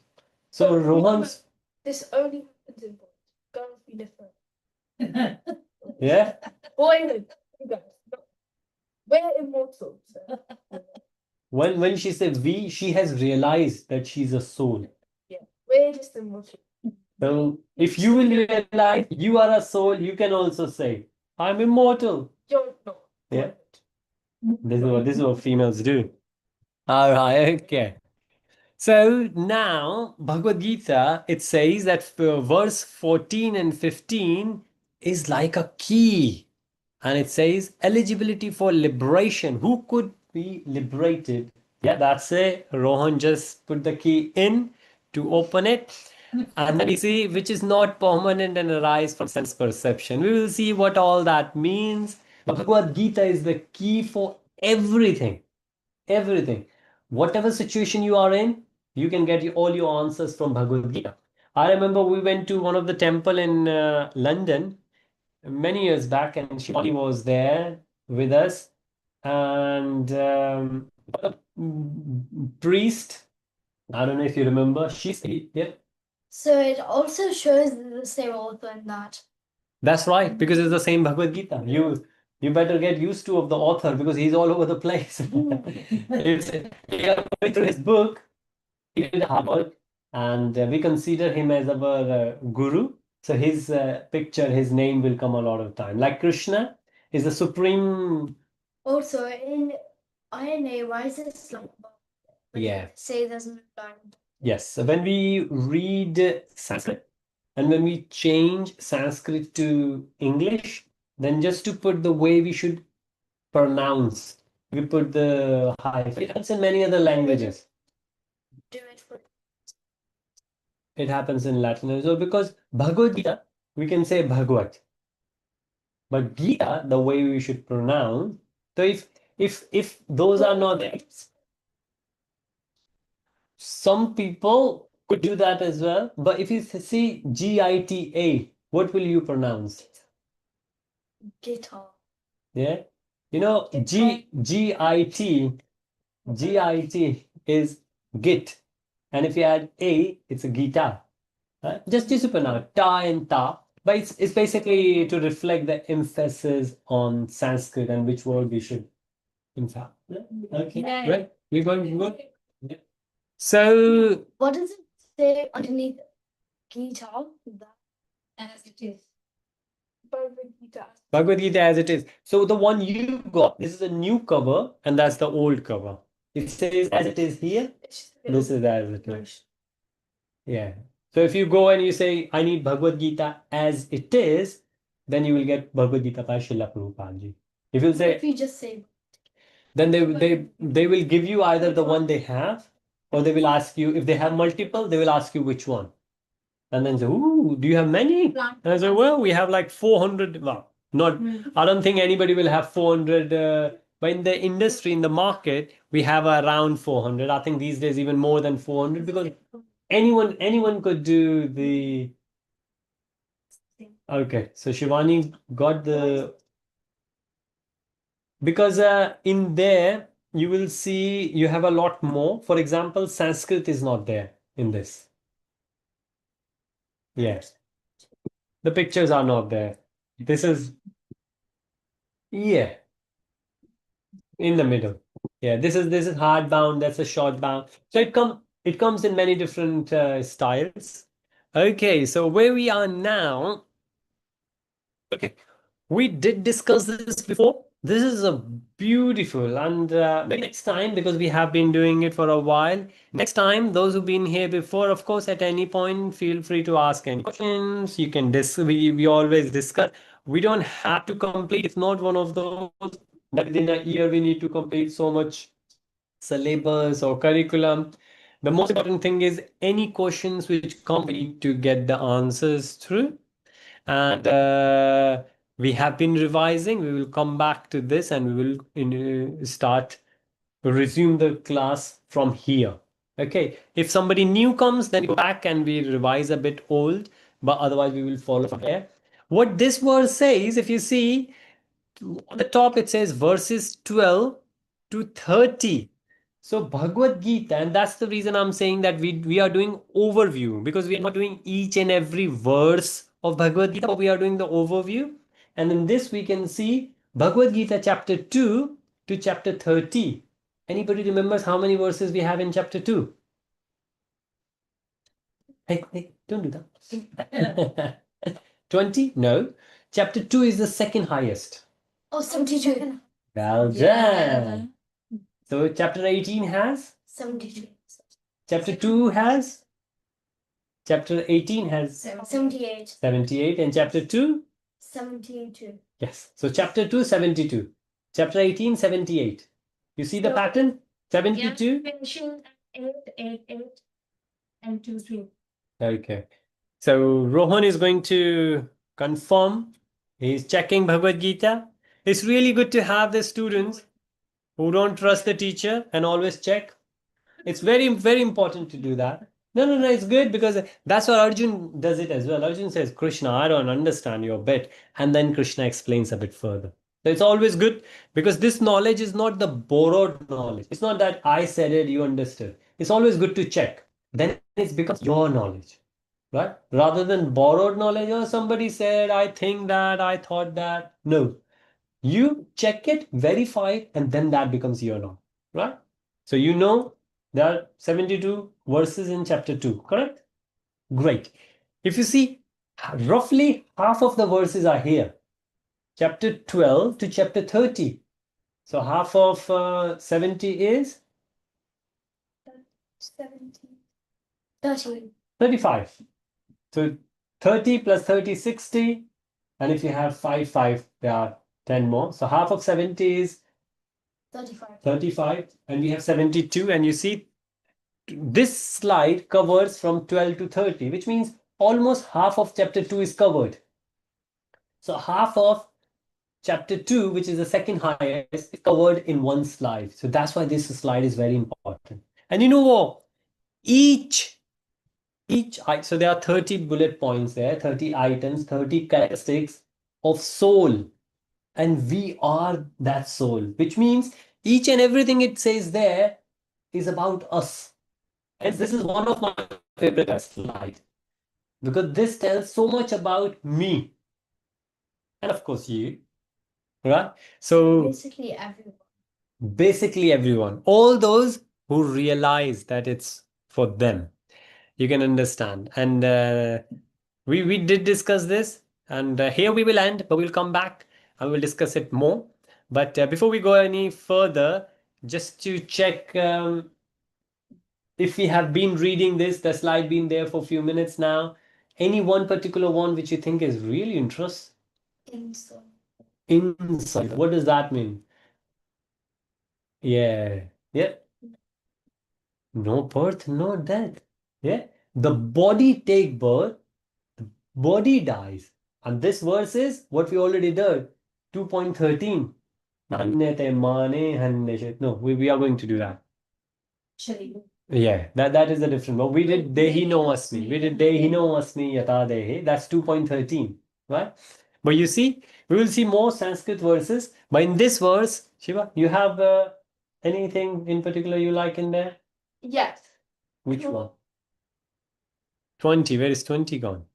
[SPEAKER 1] So Rohan's,
[SPEAKER 2] this only happens in boys? Girls be different.
[SPEAKER 1] yeah,
[SPEAKER 2] Boy, you guys, we're immortal. So.
[SPEAKER 1] when she said we, she has realized that she's a soul.
[SPEAKER 2] Yeah, we're just immortal.
[SPEAKER 1] So if you will realize you are a soul, you can also say, I'm immortal. Yeah. This is what females do. All right, okay. So now, Bhagavad Gita, it says that verse 14 and 15 is like a key. And it says eligibility for liberation. Who could be liberated? Yeah, that's it. Rohan just put the key in to open it. And then we see which is not permanent and arise from sense perception. We will see what all that means. Bhagavad Gita is the key for everything. Everything. Whatever situation you are in, you can get all your answers from Bhagavad Gita. I remember we went to one of the temple in London many years back, and Shivani was there with us, and a priest. I don't know if you remember. Yeah.
[SPEAKER 2] So it also shows the same author in that.
[SPEAKER 1] That's right, because it's the same Bhagavad Gita. You better get used to of the author because he's all over the place. It's, we are going through his book. He did hard work, and we consider him as our guru. So his picture, his name will come a lot of time. Like Krishna is the supreme.
[SPEAKER 2] Also, in INA, why is it like
[SPEAKER 1] Yeah.
[SPEAKER 2] say there's no blind?
[SPEAKER 1] Yes. So when we read Sanskrit and when we change Sanskrit to English, then just to put the way we should pronounce, we put the hyphen. It's in many other languages.
[SPEAKER 2] Do it for
[SPEAKER 1] It happens in Latin as well because Bhagavad Gita, we can say Bhagavat. But Gita, the way we should pronounce. So if those are not there, some people could do that as well. But if you see Gita, what will you pronounce?
[SPEAKER 2] guitar.
[SPEAKER 1] Yeah, you know Git is Git, and if you add a, it's a Gita. Just to pronounce ta and ta, but it's basically to reflect the emphasis on Sanskrit and which word we should. In fact, okay,
[SPEAKER 2] Yeah.
[SPEAKER 1] right? We're going good. Yeah. So
[SPEAKER 2] What does it say underneath guitar? That
[SPEAKER 3] As it is.
[SPEAKER 2] Bhagavad Gita.
[SPEAKER 1] Bhagavad Gita as it is. So the one you got, this is a new cover, and that's the old cover. It says as it is here. This is as it is. Yeah. So if you go and you say, I need Bhagavad Gita as it is, then you will get Bhagavad Gita by Srila Prabhupada ji. If you
[SPEAKER 2] What
[SPEAKER 1] say,
[SPEAKER 2] if you just say
[SPEAKER 1] then they will give you either the one they have, or they will ask you if they have multiple, they will ask you which one. And then say, ooh, do you have many? And I say, well, we have like 400. Well, not, I don't think anybody will have 400. But in the industry, in the market, we have around 400. I think these days even more than 400 because anyone could do the. Okay, so Shivani got the. Because in there you will see you have a lot more. For example, Sanskrit is not there in this. Yes. The pictures are not there. This is, yeah, in the middle. Yeah, this is hardbound, that's a short bound. So it comes in many different styles. Okay, so where we are now, okay, we did discuss this before. This is a beautiful, and maybe next time, because we have been doing it for a while. Next time, those who've been here before, of course, at any point, feel free to ask any questions. You can we always discuss. We don't have to complete. It's not one of those that within a year we need to complete so much syllabus or curriculum. The most important thing is any questions which come, we need to get the answers through. And we have been revising. We will come back to this and we will resume the class from here. Okay. If somebody new comes, then we go back and we revise a bit old, but otherwise we will follow from there. What this verse says, if you see on the top, it says verses 12 to 30. So Bhagavad Gita, and that's the reason I'm saying that we are doing overview because we are not doing each and every verse of Bhagavad Gita, but we are doing the overview. And in this we can see Bhagavad Gita chapter 2 to chapter 30. Anybody remembers how many verses we have in chapter 2? Hey, don't do that. 20? No. Chapter 2 is the second highest.
[SPEAKER 2] Oh, 72.
[SPEAKER 1] Well done. So chapter 18 has?
[SPEAKER 2] 72.
[SPEAKER 1] Chapter 2 has? Chapter 18 has
[SPEAKER 2] 78.
[SPEAKER 1] 78 and chapter 2?
[SPEAKER 2] 72.
[SPEAKER 1] Yes. So chapter 2, 72. Chapter 18, 78. You see the pattern? 72?
[SPEAKER 2] Finishing at 8, 8, 8, and 2, 2.
[SPEAKER 1] Okay. So Rohan is going to confirm. He's checking Bhagavad Gita. It's really good to have the students who don't trust the teacher and always check. It's very, very important to do that. No, it's good because that's what Arjun does it as well. Arjun says, Krishna, I don't understand your bit. And then Krishna explains a bit further. So it's always good because this knowledge is not the borrowed knowledge. It's not that I said it, you understood. It's always good to check. Then it becomes your knowledge, right? Rather than borrowed knowledge, or somebody said, I think that, I thought that. No, you check it, verify it, and then that becomes your knowledge, right? So you know there are 72 verses in chapter 2, correct? Great. If you see, roughly half of the verses are here, chapter 12 to chapter 30. So half of 70 is
[SPEAKER 2] 70. 30.
[SPEAKER 1] 35. So 30 plus 30, 60. And if you have 5, there are 10 more. So half of 70 is
[SPEAKER 2] 35.
[SPEAKER 1] 35. And we have 72. And you see, this slide covers from 12 to 30, which means almost half of chapter 2 is covered. So half of chapter 2, which is the second highest, is covered in one slide. So that's why this slide is very important. And you know what? So there are 30 bullet points there, 30 items, 30 characteristics of soul. And we are that soul, which means each and everything it says there is about us. And this is one of my favorite slides because this tells so much about me and of course you, right? So basically everyone, all those who realize that it's for them, you can understand. And we did discuss this, and here we will end, but we'll come back and we'll discuss it more. But before we go any further, just to check if we have been reading this, the slide been there for a few minutes now, any one particular one which you think is really interesting?
[SPEAKER 2] Insight.
[SPEAKER 1] Insight. What does that mean? Yeah. Yeah. No birth, no death. Yeah. The body take birth, the body dies. And this verse is what we already did. 2.13. No, we are going to do that. Yeah, that is a different one. We did Dehi no Asmi. We did Dehi no Asmi Yata Dehe. That's 2.13, right? But you see, we will see more Sanskrit verses. But in this verse, Shiva, you have anything in particular you like in there?
[SPEAKER 2] Yes.
[SPEAKER 1] Which one? 20. Where is 20 gone?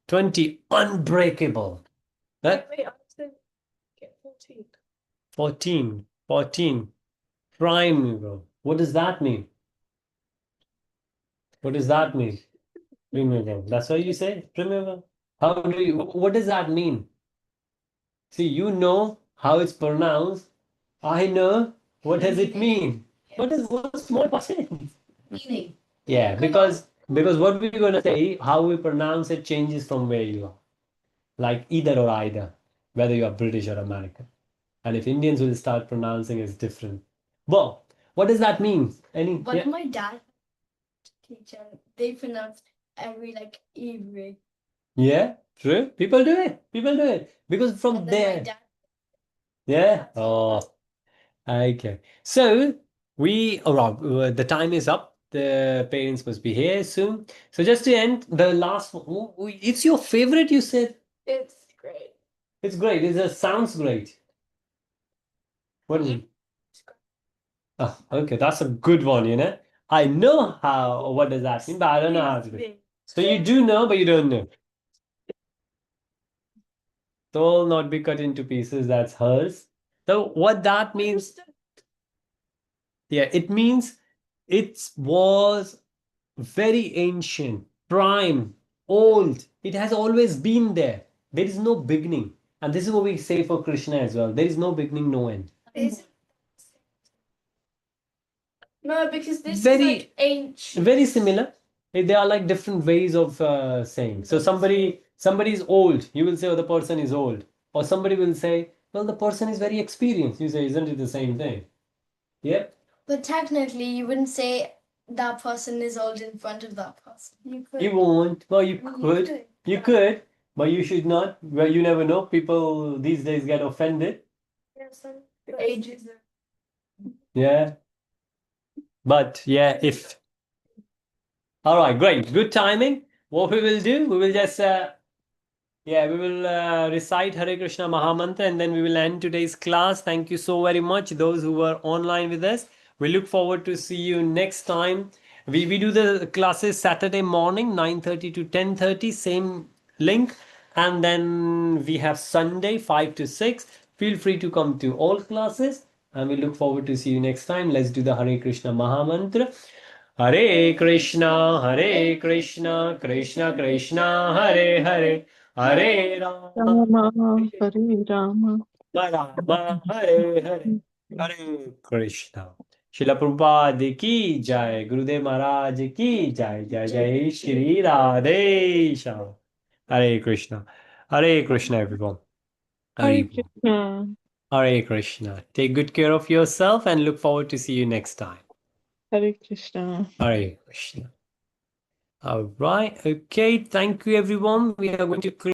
[SPEAKER 1] 20, unbreakable. That?
[SPEAKER 4] Wait, I said get 14.
[SPEAKER 1] 14, primeval. What does that mean? What does that mean? Primeval. That's what you say? Primeval. What does that mean? See, you know how it's pronounced. I know. What does it mean? What's more important?
[SPEAKER 3] Meaning.
[SPEAKER 1] Yeah, because what we're gonna say, how we pronounce it changes from where you are. Like either or either, whether you are British or American. And if Indians will start pronouncing it's different. Well, what does that mean?
[SPEAKER 2] But my dad teacher, they pronounce every every.
[SPEAKER 1] Yeah, true. People do it. People do it. Because from
[SPEAKER 2] And then my
[SPEAKER 1] there.
[SPEAKER 2] dad.
[SPEAKER 1] Yeah. Oh, okay. So the time is up. The parents must be here soon. So just to end, the last one. It's your favorite, you said?
[SPEAKER 4] It's great.
[SPEAKER 1] It's great. It just sounds great. What is it? Oh, okay, that's a good one, you know. I know what does that mean, but I don't know how to do it. So you do know, but you don't know. Soul not be cut into pieces, that's hers. So what that means, yeah, it means it was very ancient prime, old. It has always been there. There is no beginning. And this is what we say for Krishna as well. There is no beginning, no end.
[SPEAKER 2] No, because this is
[SPEAKER 1] Very,
[SPEAKER 2] like ancient.
[SPEAKER 1] very similar. They are like different ways of saying. So somebody is old. You will say, oh, the person is old. Or somebody will say, well, the person is very experienced. You say, isn't it the same thing? Yeah.
[SPEAKER 2] But technically, you wouldn't say that person is old in front of that person. You could.
[SPEAKER 1] You won't. Well, you
[SPEAKER 2] Well,
[SPEAKER 1] could. You could, but you should not. Well, you never know. People these days get offended.
[SPEAKER 2] Yes, ages.
[SPEAKER 1] Yeah. But yeah, if all right, great, good timing. What we will do, we will just we will recite Hare Krishna Mahamantra and then we will end today's class. Thank you so very much, those who were online with us. We look forward to see you next time. We do the classes Saturday morning, 9:30 to 10:30, same link. And then we have Sunday, 5 to 6. Feel free to come to all classes. And we look forward to see you next time. Let's do the Hare Krishna Mahamantra. Hare Krishna, Krishna Krishna, Hare Hare, Hare Rama,
[SPEAKER 5] Rama, Hare Rama,
[SPEAKER 1] Rama, Hare Hare, Hare Krishna. Srila Prabhupada ki jai, Gurudev Maharaj ki jai, jai jai Shri Radhe Shyam. Hare Krishna everyone.
[SPEAKER 5] Hare
[SPEAKER 1] Hare
[SPEAKER 5] Krishna.
[SPEAKER 1] Hare Krishna. Take good care of yourself and look forward to see you next time.
[SPEAKER 5] Hare Krishna.
[SPEAKER 1] Hare Krishna. All right. Okay. Thank you, everyone. We are going to